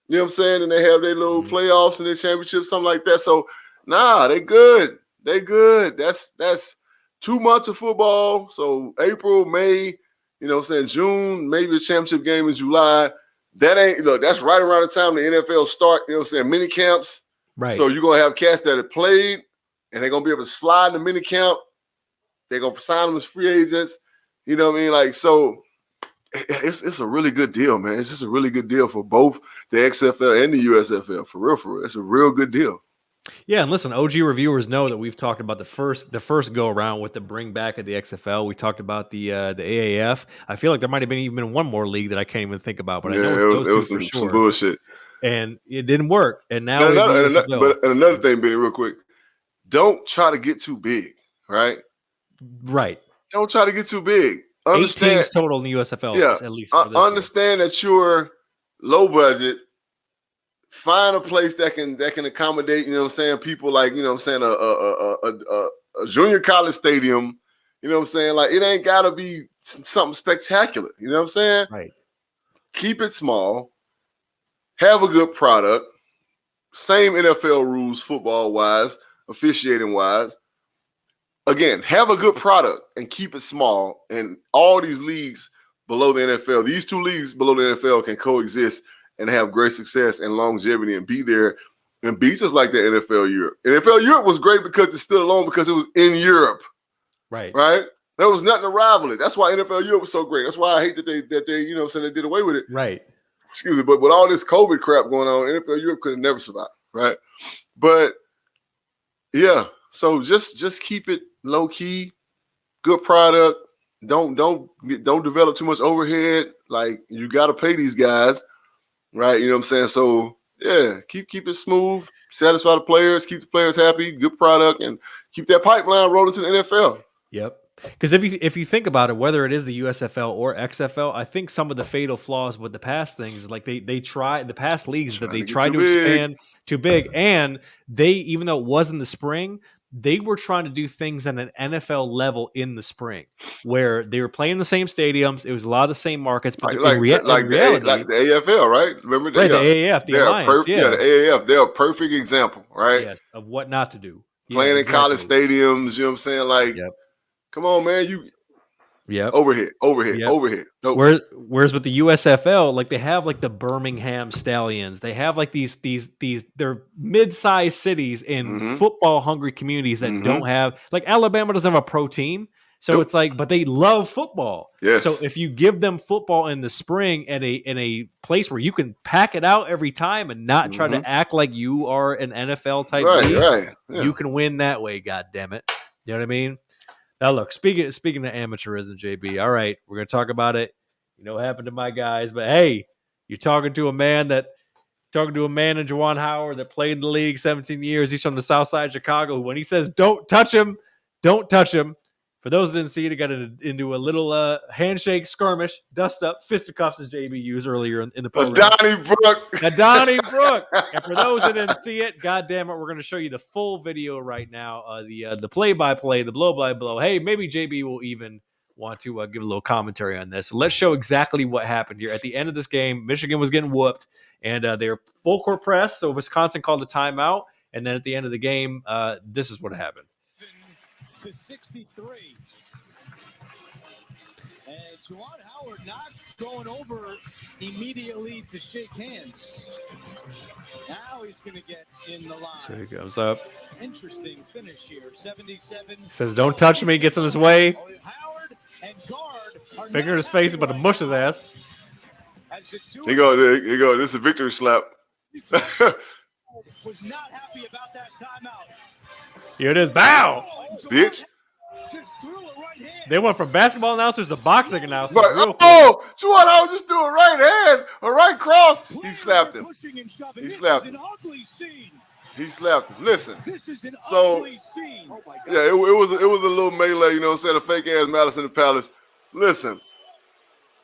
You know what I'm saying? And they have their little playoffs and their championships, something like that. So, they good. They good. That's 2 months of football. So, April, May, you know what I'm saying, June, maybe a championship game in July. That's right around the time the NFL start, you know what I'm saying, mini camps. Right. So you're going to have cats that have played, and they're going to be able to slide in the mini camp. They're going to sign them as free agents. You know what I mean? So it's a really good deal, man. It's just a really good deal for both the XFL and the USFL. For real. It's a real good deal. Yeah, and listen, OG reviewers know that we've talked about the first go around with the bring back of the XFL. We talked about the AAF. I feel like there might have been even one more league that I can't even think about, but I know it's those two for sure. Some bullshit. And it didn't work. And now another thing, Benny, real quick. Don't try to get too big, right? Right. Don't try to get too big. 8 teams total in the USFL, at least. Understand that you're low budget. Find a place that can accommodate, you know what I'm saying, people like, you know what I'm saying, a junior college stadium, you know what I'm saying? It ain't got to be something spectacular, you know what I'm saying? Right. keep it small, have a good product, same NFL rules, football-wise, officiating-wise. Again, have a good product and keep it small. And all these leagues below the NFL, these two leagues below the NFL can coexist and have great success and longevity and be there and be just like the NFL Europe. NFL Europe was great because it stood alone because it was in Europe. Right. There was nothing to rival it. That's why NFL Europe was so great. That's why I hate that they they did away with it. Right. Excuse me, but with all this COVID crap going on, NFL Europe could have never survived. Right. But yeah, so just keep it low key, good product. Don't develop too much overhead. Like, you got to pay these guys, right? You know what I'm saying? So yeah, keep it smooth, satisfy the players, keep the players happy, good product, and keep that pipeline rolling to the NFL. Yep. Because if you think about it, whether it is the USFL or XFL, I think some of the fatal flaws with the past things is like they try the past leagues that they tried to expand too big, and they, even though it was in the spring, they were trying to do things at an NFL level in the spring, where they were playing the same stadiums. It was a lot of the same markets, but like the AFL, right? Remember the AAF, the Alliance, the AAF. They're a perfect example, right? Yes, of what not to do. Playing in college stadiums, you know what I'm saying? Like, come on, man, overhead. Nope. Whereas with the USFL, like, they have like the Birmingham Stallions, they have like these they're mid-sized cities in football hungry communities that don't have, like, Alabama doesn't have a pro team, so it's like, but they love football. Yes. So if you give them football in the spring in a place where you can pack it out every time and not try to act like you are an NFL type league, you can win that way. God damn it, you know what I mean? Now, look, speaking of amateurism, JB, all right, we're going to talk about it. You know what happened to my guys, but hey, you're talking to a man in Juwan Howard that played in the league 17 years. He's from the south side of Chicago. When he says, don't touch him, don't touch him. For those that didn't see it, he got into a little handshake skirmish, dust up, fisticuffs, as JB used earlier in the program. Donnybrook. And for those that didn't see it, God damn it, we're going to show you the full video right now, the play-by-play, the blow-by-blow. Hey, maybe JB will even want to give a little commentary on this. So let's show exactly what happened here. At the end of this game, Michigan was getting whooped, and they were full court press, so Wisconsin called a timeout. And then at the end of the game, this is what happened. To 63. And Juwan Howard not going over immediately to shake hands. Now he's going to get in the line. So he goes up. Interesting finish here. 77. Says, don't touch me. Gets in his way. Howard and guard finger in his face, but to mush his ass. Here you go. This is a victory slap. Was not happy about that timeout. Here it is. Bow! Bitch. Just threw a right hand. They went from basketball announcers to boxing announcers. Juwan Howard just threw a right hand, a right cross. He slapped him. He slapped him. Listen. This is an ugly scene. Oh my God. Yeah, it was a little melee, you know what I'm saying? A fake ass malice in the palace. Listen,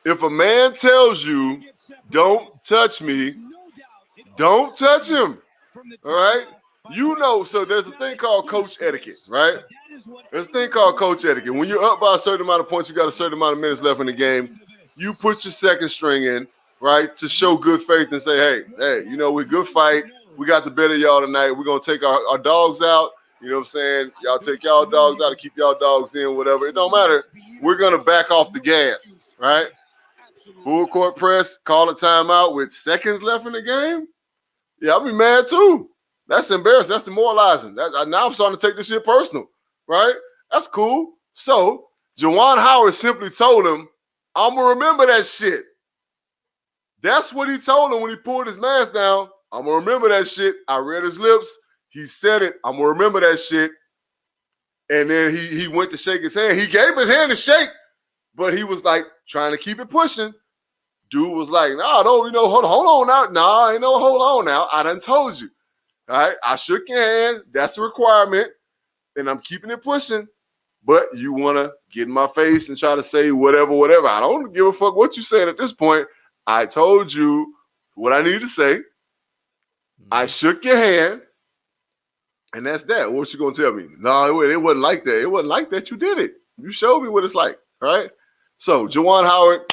if a man tells you, don't touch me, don't touch him. All right? You know, so there's a thing called coach etiquette, right? There's a thing called coach etiquette. When you're up by a certain amount of points, you got a certain amount of minutes left in the game. You put your second string in, right, to show good faith and say, hey, you know, we're good fight. We got the better y'all tonight. We're going to take our dogs out. You know what I'm saying? Y'all take y'all dogs out and keep y'all dogs in, whatever. It don't matter. We're going to back off the gas, right? Full court press, call a timeout with seconds left in the game. Yeah, I'll be mad too. That's embarrassing. That's demoralizing. Now I'm starting to take this shit personal, right? That's cool. So Juwan Howard simply told him, I'm going to remember that shit. That's what he told him when he pulled his mask down. I'm going to remember that shit. I read his lips. He said it. I'm going to remember that shit. And then he went to shake his hand. He gave his hand to shake, but he was like trying to keep it pushing. Dude was like, hold on now. Nah, ain't no hold on now. I done told you. All right, I shook your hand. That's the requirement. And I'm keeping it pushing. But you want to get in my face and try to say whatever. I don't give a fuck what you're saying at this point. I told you what I need to say. I shook your hand. And that's that. What you going to tell me? No, it wasn't like that. It wasn't like that. You did it. You showed me what it's like. All right. So, Juwan Howard,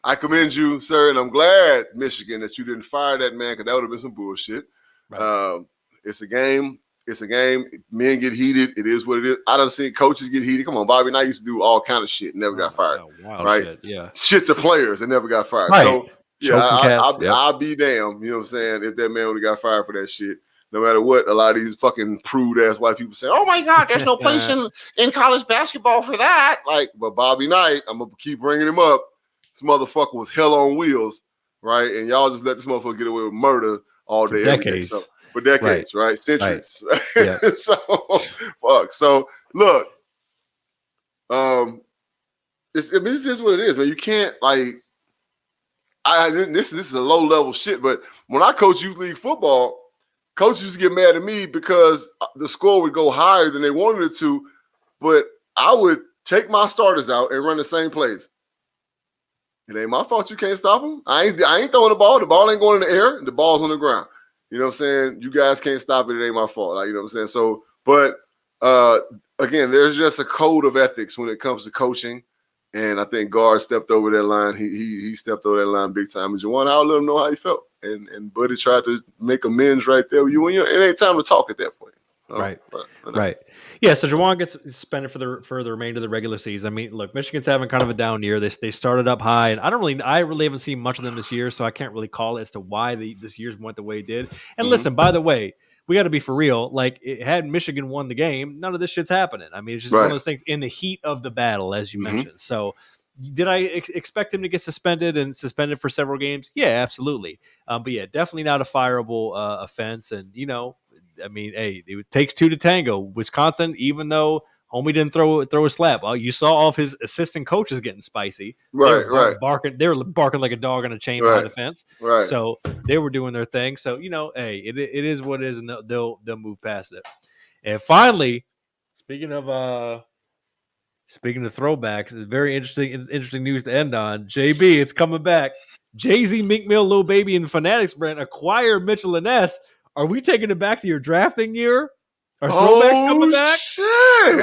I commend you, sir, and I'm glad, Michigan, that you didn't fire that man because that would have been some bullshit. Right. It's a game. It's a game. Men get heated. It is what it is. I done seen coaches get heated. Come on, Bobby Knight used to do all kind of shit. Never got fired. Right? Shit. Yeah. Shit to players and never got fired. Right. So, yeah, I'll be damned. You know what I'm saying? If that man would have got fired for that shit. No matter what, a lot of these fucking prude-ass white people say, oh, my God, there's no place in college basketball for that. Like, but Bobby Knight, I'm going to keep bringing him up. This motherfucker was hell on wheels, right? And y'all just let this motherfucker get away with murder all day, every day. So, for decades, right? Centuries. Right. Yeah. So, fuck. So, look, this is what it is, man. You can't, like, this is a low-level shit, but when I coach youth league football, coaches used to get mad at me because the score would go higher than they wanted it to, but I would take my starters out and run the same plays. It ain't my fault you can't stop them. I ain't throwing the ball. The ball ain't going in the air. The ball's on the ground. You know what I'm saying? You guys can't stop it. It ain't my fault. Like, you know what I'm saying? So, but again, there's just a code of ethics when it comes to coaching. And I think Guard stepped over that line. He stepped over that line big time. And Juwan, I'll let him know how he felt. And Buddy tried to make amends right there with you. And it ain't time to talk at that point. Right. Yeah, so Juwan gets suspended for the remainder of the regular season. I mean, look, Michigan's having kind of a down year. They started up high, and I really haven't seen much of them this year, so I can't really call it as to why this year's went the way it did. And listen, by the way, we got to be for real. Like, had Michigan won the game, none of this shit's happening. I mean, it's just one of those things in the heat of the battle, as you mentioned. So, did I expect him to get suspended for several games? Yeah, absolutely. But yeah, definitely not a fireable offense. And, you know, I mean, hey, it takes two to tango. Wisconsin, even though homie didn't throw a slap, you saw all of his assistant coaches getting spicy. Right. They were barking like a dog on a chain behind the fence. Right. So they were doing their thing. So, you know, hey, it is what it is, and they'll move past it. And finally, speaking of throwbacks, very interesting news to end on. JB, it's coming back. Jay-Z, Meek Mill, Lil Baby, and Fanatics brand acquire Mitchell and Ness. Are we taking it back to your drafting year? Are throwbacks coming back? Shit.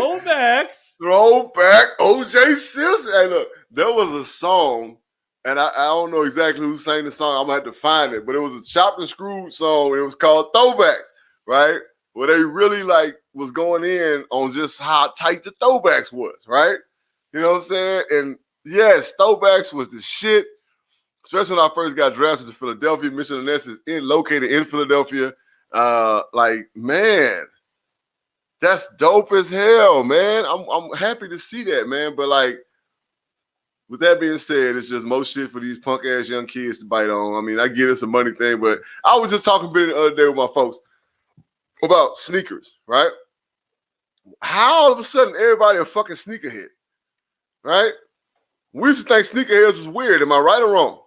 Throwback O.J. Simpson. Hey, look, there was a song, and I don't know exactly who sang the song. I'm going to have to find it, but it was a chopped and screwed song, and it was called Throwbacks, right? Where they really, was going in on just how tight the throwbacks was, right? You know what I'm saying? And, yes, throwbacks was the shit. Especially when I first got drafted to Philadelphia. Mitchell and Ness is located in Philadelphia. Man, that's dope as hell, man. I'm happy to see that, man. But with that being said, it's just most shit for these punk ass young kids to bite on. I mean, I get it's a money thing, but I was just talking the other day with my folks about sneakers, right? How all of a sudden everybody a fucking sneakerhead, right? We used to think sneakerheads was weird. Am I right or wrong?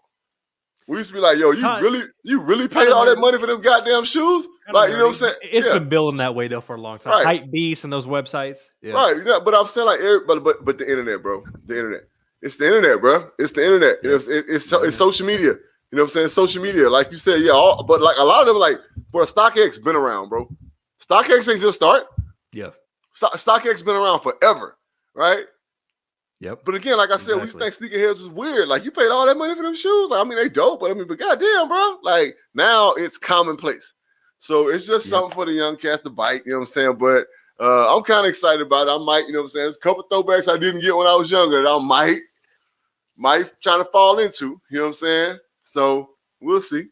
We used to be like, yo, you really paid all that money for them goddamn shoes? You know what I'm saying? It's been building that way though for a long time. Right. Hype Beast and those websites. Yeah. Right. Yeah, but I'm saying but the internet, bro. The internet. It's the internet, bro. It's the internet. Yeah. It's social media. You know what I'm saying? Social media. Like you said, yeah. But a lot of them bro, StockX been around, bro. StockX ain't just start. Yeah. StockX been around forever, right? Yep. But again, like I said, we used to think sneakerheads was weird. You paid all that money for them shoes. They dope, but goddamn, bro. Now it's commonplace. So it's just something for the young cats to bite, you know what I'm saying? But I'm kind of excited about it. I might, you know what I'm saying? There's a couple throwbacks I didn't get when I was younger that I might try to fall into, you know what I'm saying? So we'll see.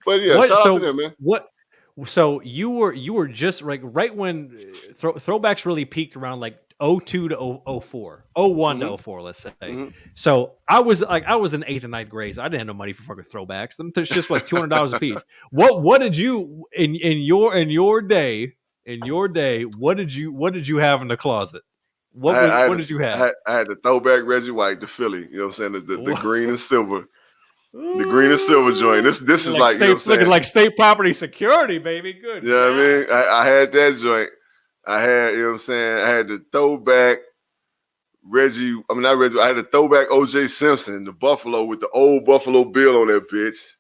But yeah, shout out to them, man. So you were just right when throwbacks really peaked around 02 to 04, 01 to 04, let's say. Mm-hmm. So I was in 8th and 9th grade, so I didn't have no money for fucking throwbacks. Them just $200 a piece. What did you in your day? What did you have in the closet? What did you have? I had the throwback Reggie White, the Philly. You know what I'm saying? The green and silver. The green and silver joint. This is you know what I'm saying? Looking like state property security, baby. Good. You know what I mean? I had that joint. I had, you know what I'm saying? I had the throwback Reggie. I had the throwback O.J. Simpson, the Buffalo with the old Buffalo Bill on that bitch.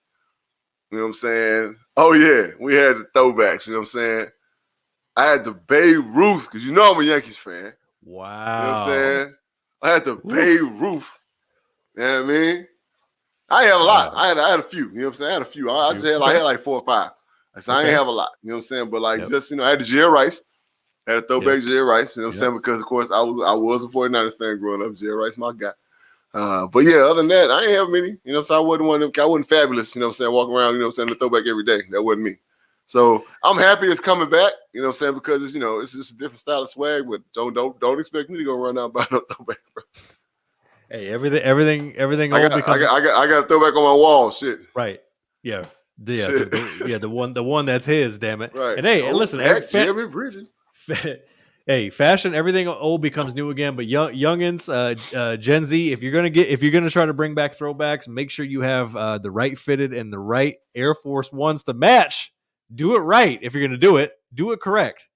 You know what I'm saying? Oh, yeah. We had the throwbacks. You know what I'm saying? I had the Babe Ruth, because you know I'm a Yankees fan. Wow. You know what I'm saying? I had the Babe Ruth. You know what I mean? I have a lot. I had a few. You know what I'm saying? I had a few. I just had like 4 or 5. So I ain't have a lot. You know what I'm saying? But like just I had the Jerry Rice. I had a throwback Jerry Rice. You know what I'm saying? Because of course I was a 49ers fan growing up. Jerry Rice, my guy. But yeah, other than that, I ain't have many. You know what I'm saying? I wasn't one of them. I wasn't fabulous. You know what I'm saying? Walking around. You know what I'm saying? The throwback every day. That wasn't me. So I'm happy it's coming back. You know what I'm saying? Because it's it's just a different style of swag. But don't expect me to go run out and buy no throwback, bro. Hey, everything. I got a throwback on my wall. Shit. Right. Yeah. The one that's his. Damn it. Right. And hey, listen, Jeremy Bridges. Hey, fashion. Everything old becomes new again. But youngins, Gen Z, if you're gonna try to bring back throwbacks, make sure you have the right fitted and the right Air Force Ones to match. Do it right. If you're gonna do it correct.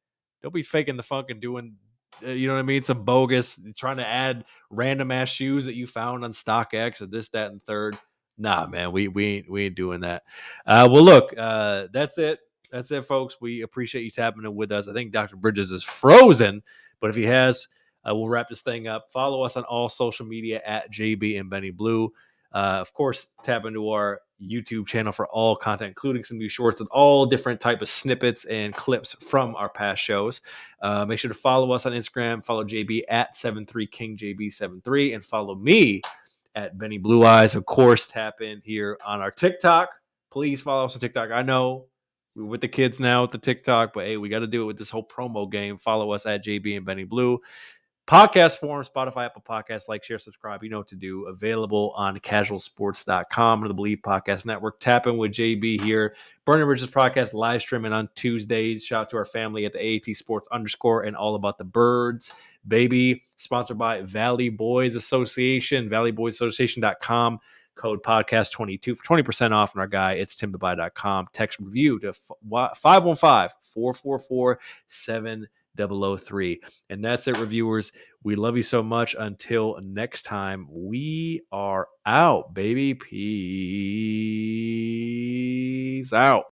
Don't be faking the funk and doing. You know what I mean? Some bogus, trying to add random ass shoes that you found on StockX or this, that, and third. Nah, man, we ain't doing that. Well, look, that's it. That's it, folks. We appreciate you tapping in with us. I think Dr. Bridges is frozen, but if he has, we'll wrap this thing up. Follow us on all social media at JB and Benny Blue. Of course, tap into our YouTube channel for all content, including some new shorts with all different type of snippets and clips from our past shows. Make sure to follow us on Instagram. Follow JB at 73KingJB73 and follow me at Benny Blue Eyes. Of course, tap in here on our TikTok. Please follow us on TikTok. I know we're with the kids now with the TikTok, but hey, we got to do it with this whole promo game. Follow us at JB and Benny Blue. Podcast forum, Spotify, Apple Podcasts, like, share, subscribe. You know what to do. Available on casualsports.com or the BLEAV Podcast Network. Tap in with JB here. Burning Bridges Podcast live streaming on Tuesdays. Shout out to our family at the AAT Sports _ and All About the Birds. Baby, sponsored by Valley Boys Association, valleyboysassociation.com. Code podcast22 for 20% off on our guy. It's timthebuy.com. Text review to 515-444-7003. And that's it, reviewers. We love you so much. Until next time, we are out, baby. Peace out.